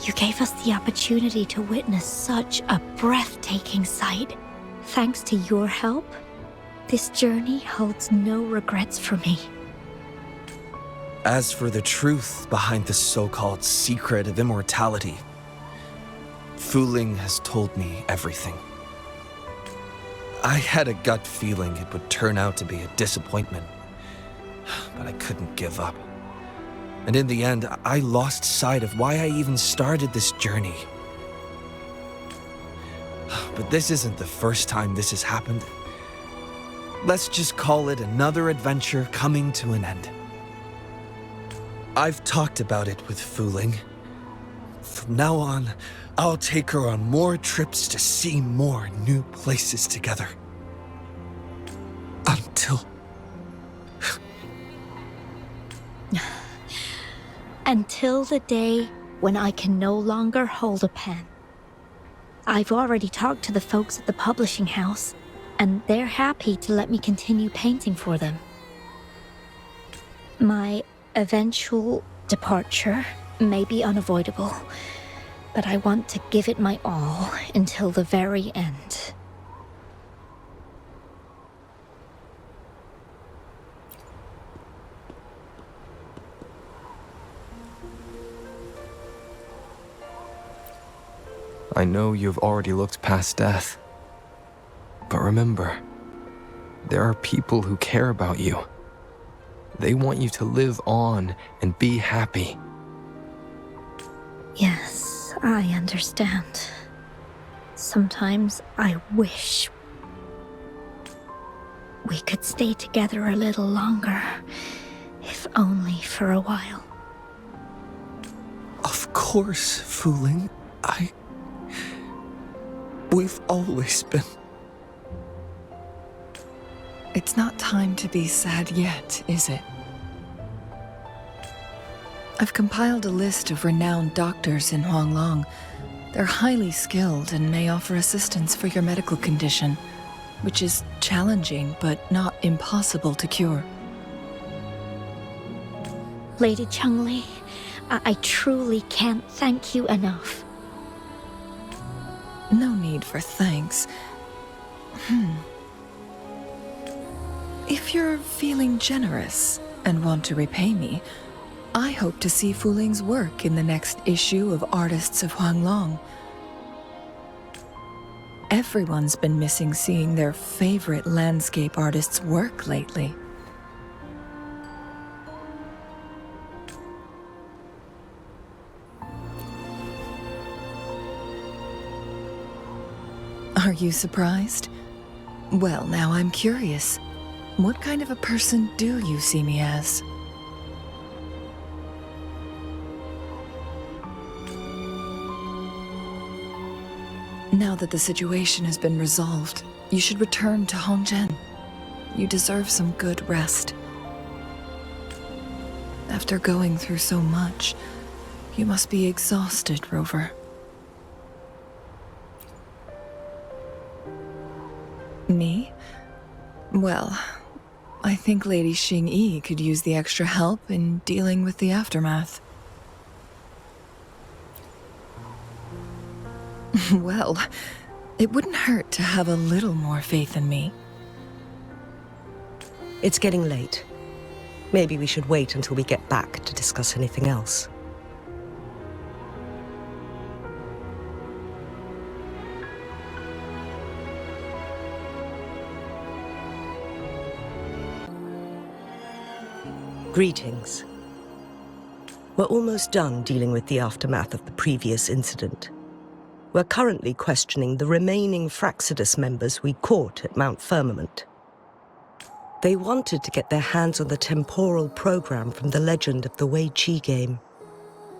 You gave us the opportunity to witness such a breathtaking sight. Thanks to your help, this journey holds no regrets for me. As for the truth behind the so-called secret of immortality, Wuthering has told me everything. I had a gut feeling it would turn out to be a disappointment, but I couldn't give up. And in the end, I lost sight of why I even started this journey. But this isn't the first time this has happened. Let's just call it another adventure coming to an end. I've talked about it with Wuthering. From now on, I'll take her on more trips to see more new places together. Until the day when I can no longer hold a pen. I've already talked to the folks at the publishing house, and they're happy to let me continue painting for them. My eventual departure may be unavoidable, but I want to give it my all until the very end. I know you've already looked past death. But remember, there are people who care about you. They want you to live on and be happy. Yes, I understand. Sometimes I wish we could stay together a little longer, if only for a while. Of course, Wuthering. We've always been... It's not time to be sad yet, is it? I've compiled a list of renowned doctors in Huanglong. They're highly skilled and may offer assistance for your medical condition, which is challenging but not impossible to cure. Lady Changli, I truly can't thank you enough. No need for thanks. If you're feeling generous and want to repay me, I hope to see Fuling's work in the next issue of Artists of Huanglong. Everyone's been missing seeing their favorite landscape artists work lately. Are you surprised? Well, now I'm curious. What kind of a person do you see me as? Now that the situation has been resolved, you should return to Hongzhen. You deserve some good rest. After going through so much, you must be exhausted, Rover. Me? Well, I think Lady Xing-Yi could use the extra help in dealing with the aftermath. Well, it wouldn't hurt to have a little more faith in me. It's getting late. Maybe we should wait until we get back to discuss anything else. Greetings. We're almost done dealing with the aftermath of the previous incident. We're currently questioning the remaining Fraxidus members we caught at Mount Firmament. They wanted to get their hands on the temporal program from the legend of the Wei Qi game,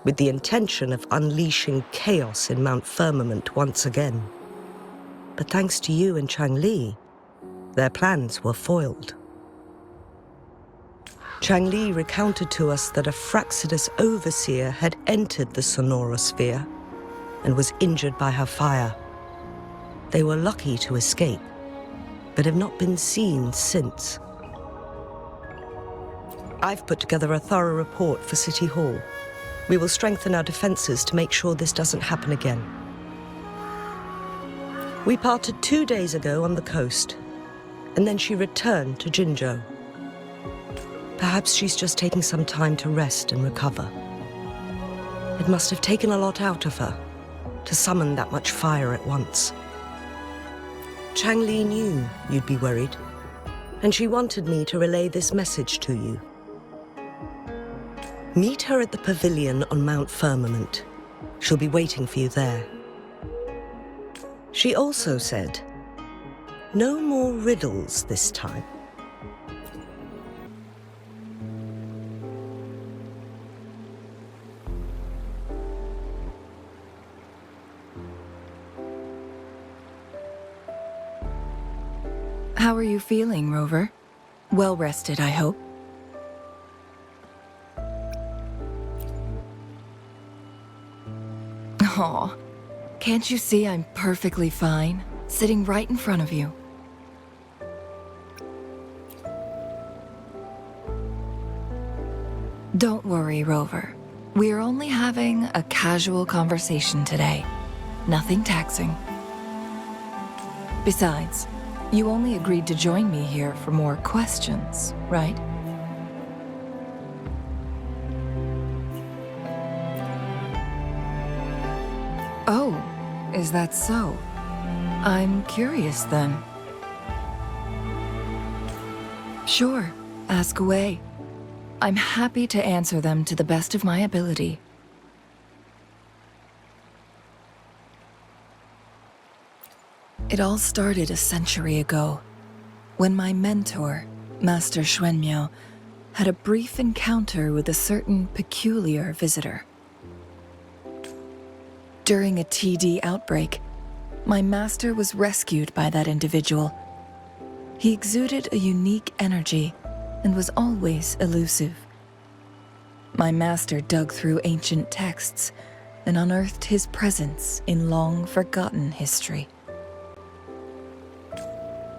with the intention of unleashing chaos in Mount Firmament once again. But thanks to you and Changli, their plans were foiled. Changli recounted to us that a Fraxidus overseer had entered the Sonora sphere and was injured by her fire. They were lucky to escape, but have not been seen since. I've put together a thorough report for City Hall. We will strengthen our defenses to make sure this doesn't happen again. We parted 2 days ago on the coast, and then she returned to Jinzhou. Perhaps she's just taking some time to rest and recover. It must have taken a lot out of her to summon that much fire at once. Changli knew you'd be worried, and she wanted me to relay this message to you. Meet her at the pavilion on Mount Firmament. She'll be waiting for you there. She also said, no more riddles this time. How are you feeling, Rover? Well rested, I hope. Aw, can't you see I'm perfectly fine, sitting right in front of you? Don't worry, Rover. We're only having a casual conversation today. Nothing taxing. Besides, you only agreed to join me here for more questions, right? Oh, is that so? I'm curious then. Sure, ask away. I'm happy to answer them to the best of my ability. It all started a century ago, when my mentor, Master Xuanmiao, had a brief encounter with a certain peculiar visitor. During a TD outbreak, my master was rescued by that individual. He exuded a unique energy and was always elusive. My master dug through ancient texts and unearthed his presence in long-forgotten history.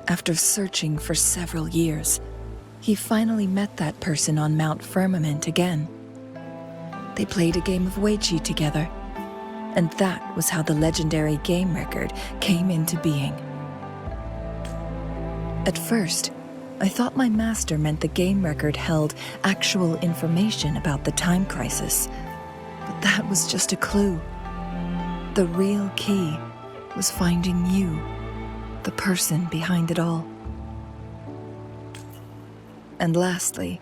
After searching for several years, he finally met that person on Mount Firmament again. They played a game of Weiqi together, and that was how the legendary game record came into being. At first, I thought my master meant the game record held actual information about the time crisis, but that was just a clue. The real key was finding you, the person behind it all. And lastly,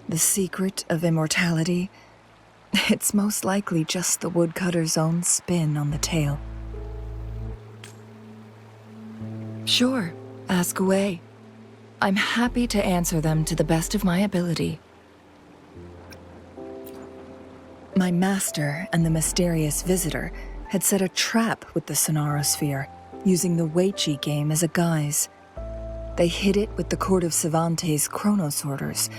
the secret of immortality, it's most likely just the woodcutter's own spin on the tale. Sure, ask away. I'm happy to answer them to the best of my ability. My master and the mysterious visitor had set a trap with the Sonorosphere, using the Weiqi game as a guise. They hid it with the Court of Cervantes' Chrono sorters,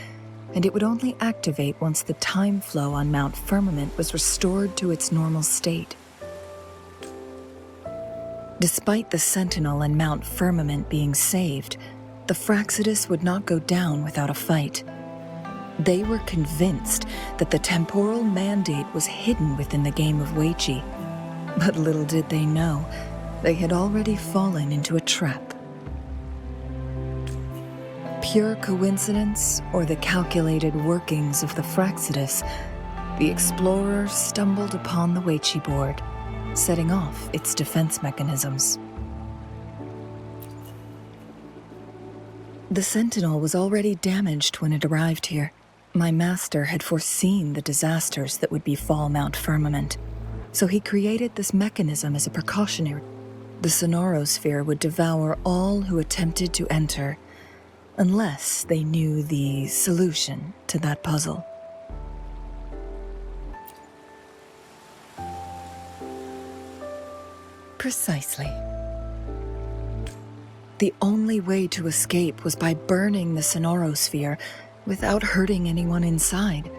and it would only activate once the time flow on Mount Firmament was restored to its normal state. Despite the Sentinel and Mount Firmament being saved, the Fraxidus would not go down without a fight. They were convinced that the temporal mandate was hidden within the game of Weiqi, but little did they know, they had already fallen into a trap. Pure coincidence or the calculated workings of the Fraxidus, the explorer stumbled upon the Weiqi board, setting off its defense mechanisms. The Sentinel was already damaged when it arrived here. My master had foreseen the disasters that would befall Mount Firmament, so he created this mechanism as a precautionary. The Sonorosphere would devour all who attempted to enter, unless they knew the solution to that puzzle. Precisely. The only way to escape was by burning the Sonorosphere without hurting anyone inside.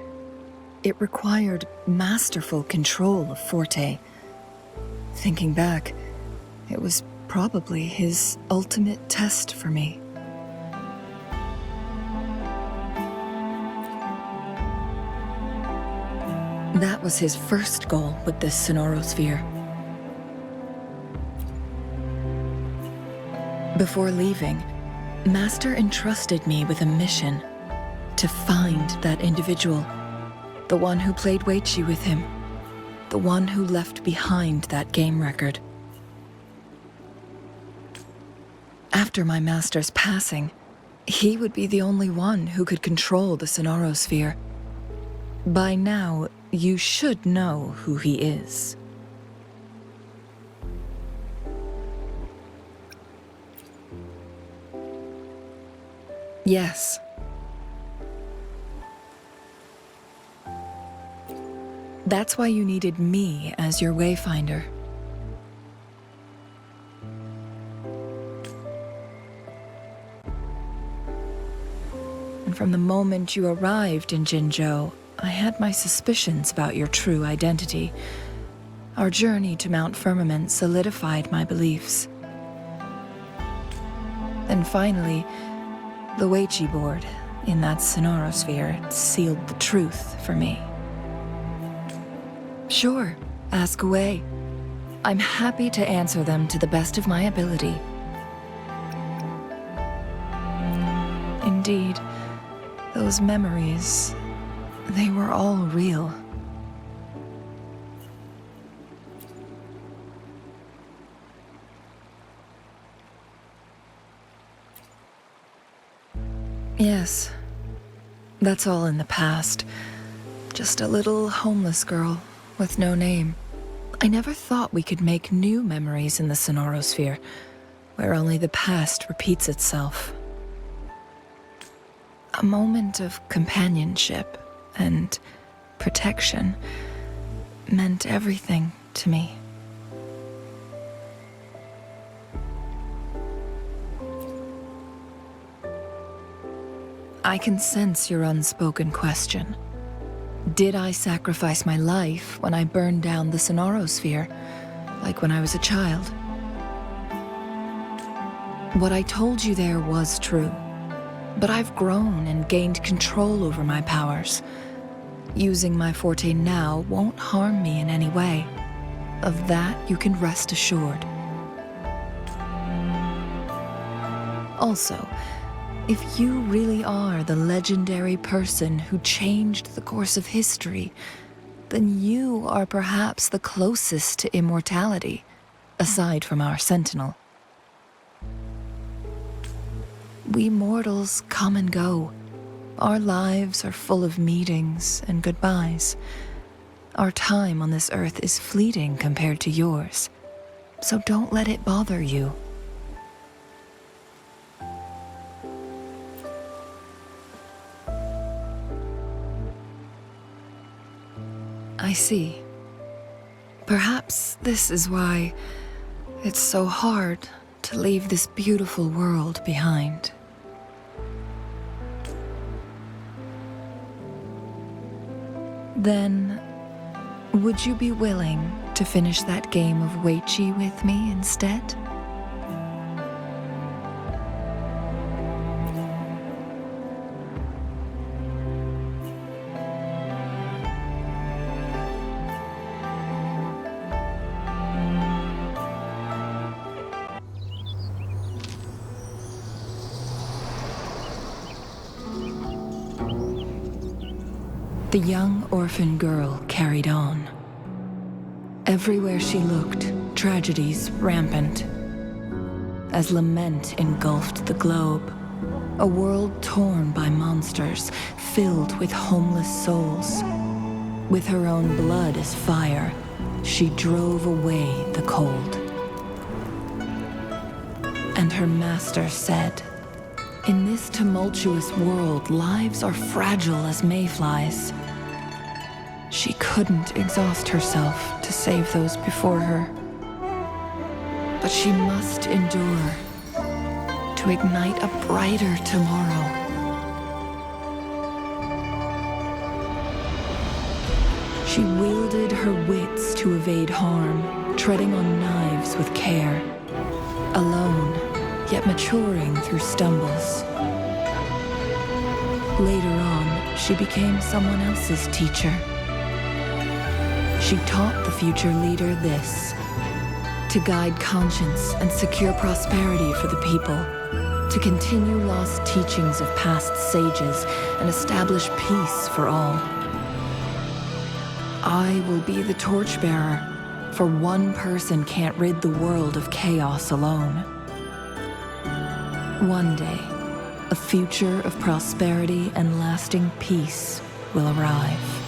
It required masterful control of Forte. Thinking back, it was probably his ultimate test for me. That was his first goal with this Sonorosphere. Before leaving, Master entrusted me with a mission to find that individual, the one who played Weiqi with him, the one who left behind that game record. After my master's passing, he would be the only one who could control the Sonorosphere. By now, you should know who he is. Yes. That's why you needed me as your wayfinder. And from the moment you arrived in Jinzhou, I had my suspicions about your true identity. Our journey to Mount Firmament solidified my beliefs. And finally, the Weiqi board in that Sonorosphere sealed the truth for me. Sure, ask away. I'm happy to answer them to the best of my ability. Indeed, those memories, they were all real. Yes, that's all in the past. Just a little homeless girl with no name. I never thought we could make new memories in the Sonorosphere, where only the past repeats itself. A moment of companionship and protection meant everything to me. I can sense your unspoken question. Did I sacrifice my life when I burned down the Sonorosphere, like when I was a child? What I told you there was true, but I've grown and gained control over my powers. Using my forte now won't harm me in any way. Of that, you can rest assured. Also, if you really are the legendary person who changed the course of history, then you are perhaps the closest to immortality, aside from our sentinel. We mortals come and go. Our lives are full of meetings and goodbyes. Our time on this earth is fleeting compared to yours, so don't let it bother you. I see. Perhaps this is why it's so hard to leave this beautiful world behind. Then, would you be willing to finish that game of Weiqi with me instead? The young orphan girl carried on. Everywhere she looked, tragedies rampant. As lament engulfed the globe, a world torn by monsters, filled with homeless souls. With her own blood as fire, she drove away the cold. And her master said, "In this tumultuous world, lives are fragile as mayflies." She couldn't exhaust herself to save those before her. But she must endure to ignite a brighter tomorrow. She wielded her wits to evade harm, treading on knives with care. Alone, yet maturing through stumbles. Later on, she became someone else's teacher. She taught the future leader this: to guide conscience and secure prosperity for the people, to continue lost teachings of past sages and establish peace for all. I will be the torchbearer, for one person can't rid the world of chaos alone. One day, a future of prosperity and lasting peace will arrive.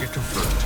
Target confirmed.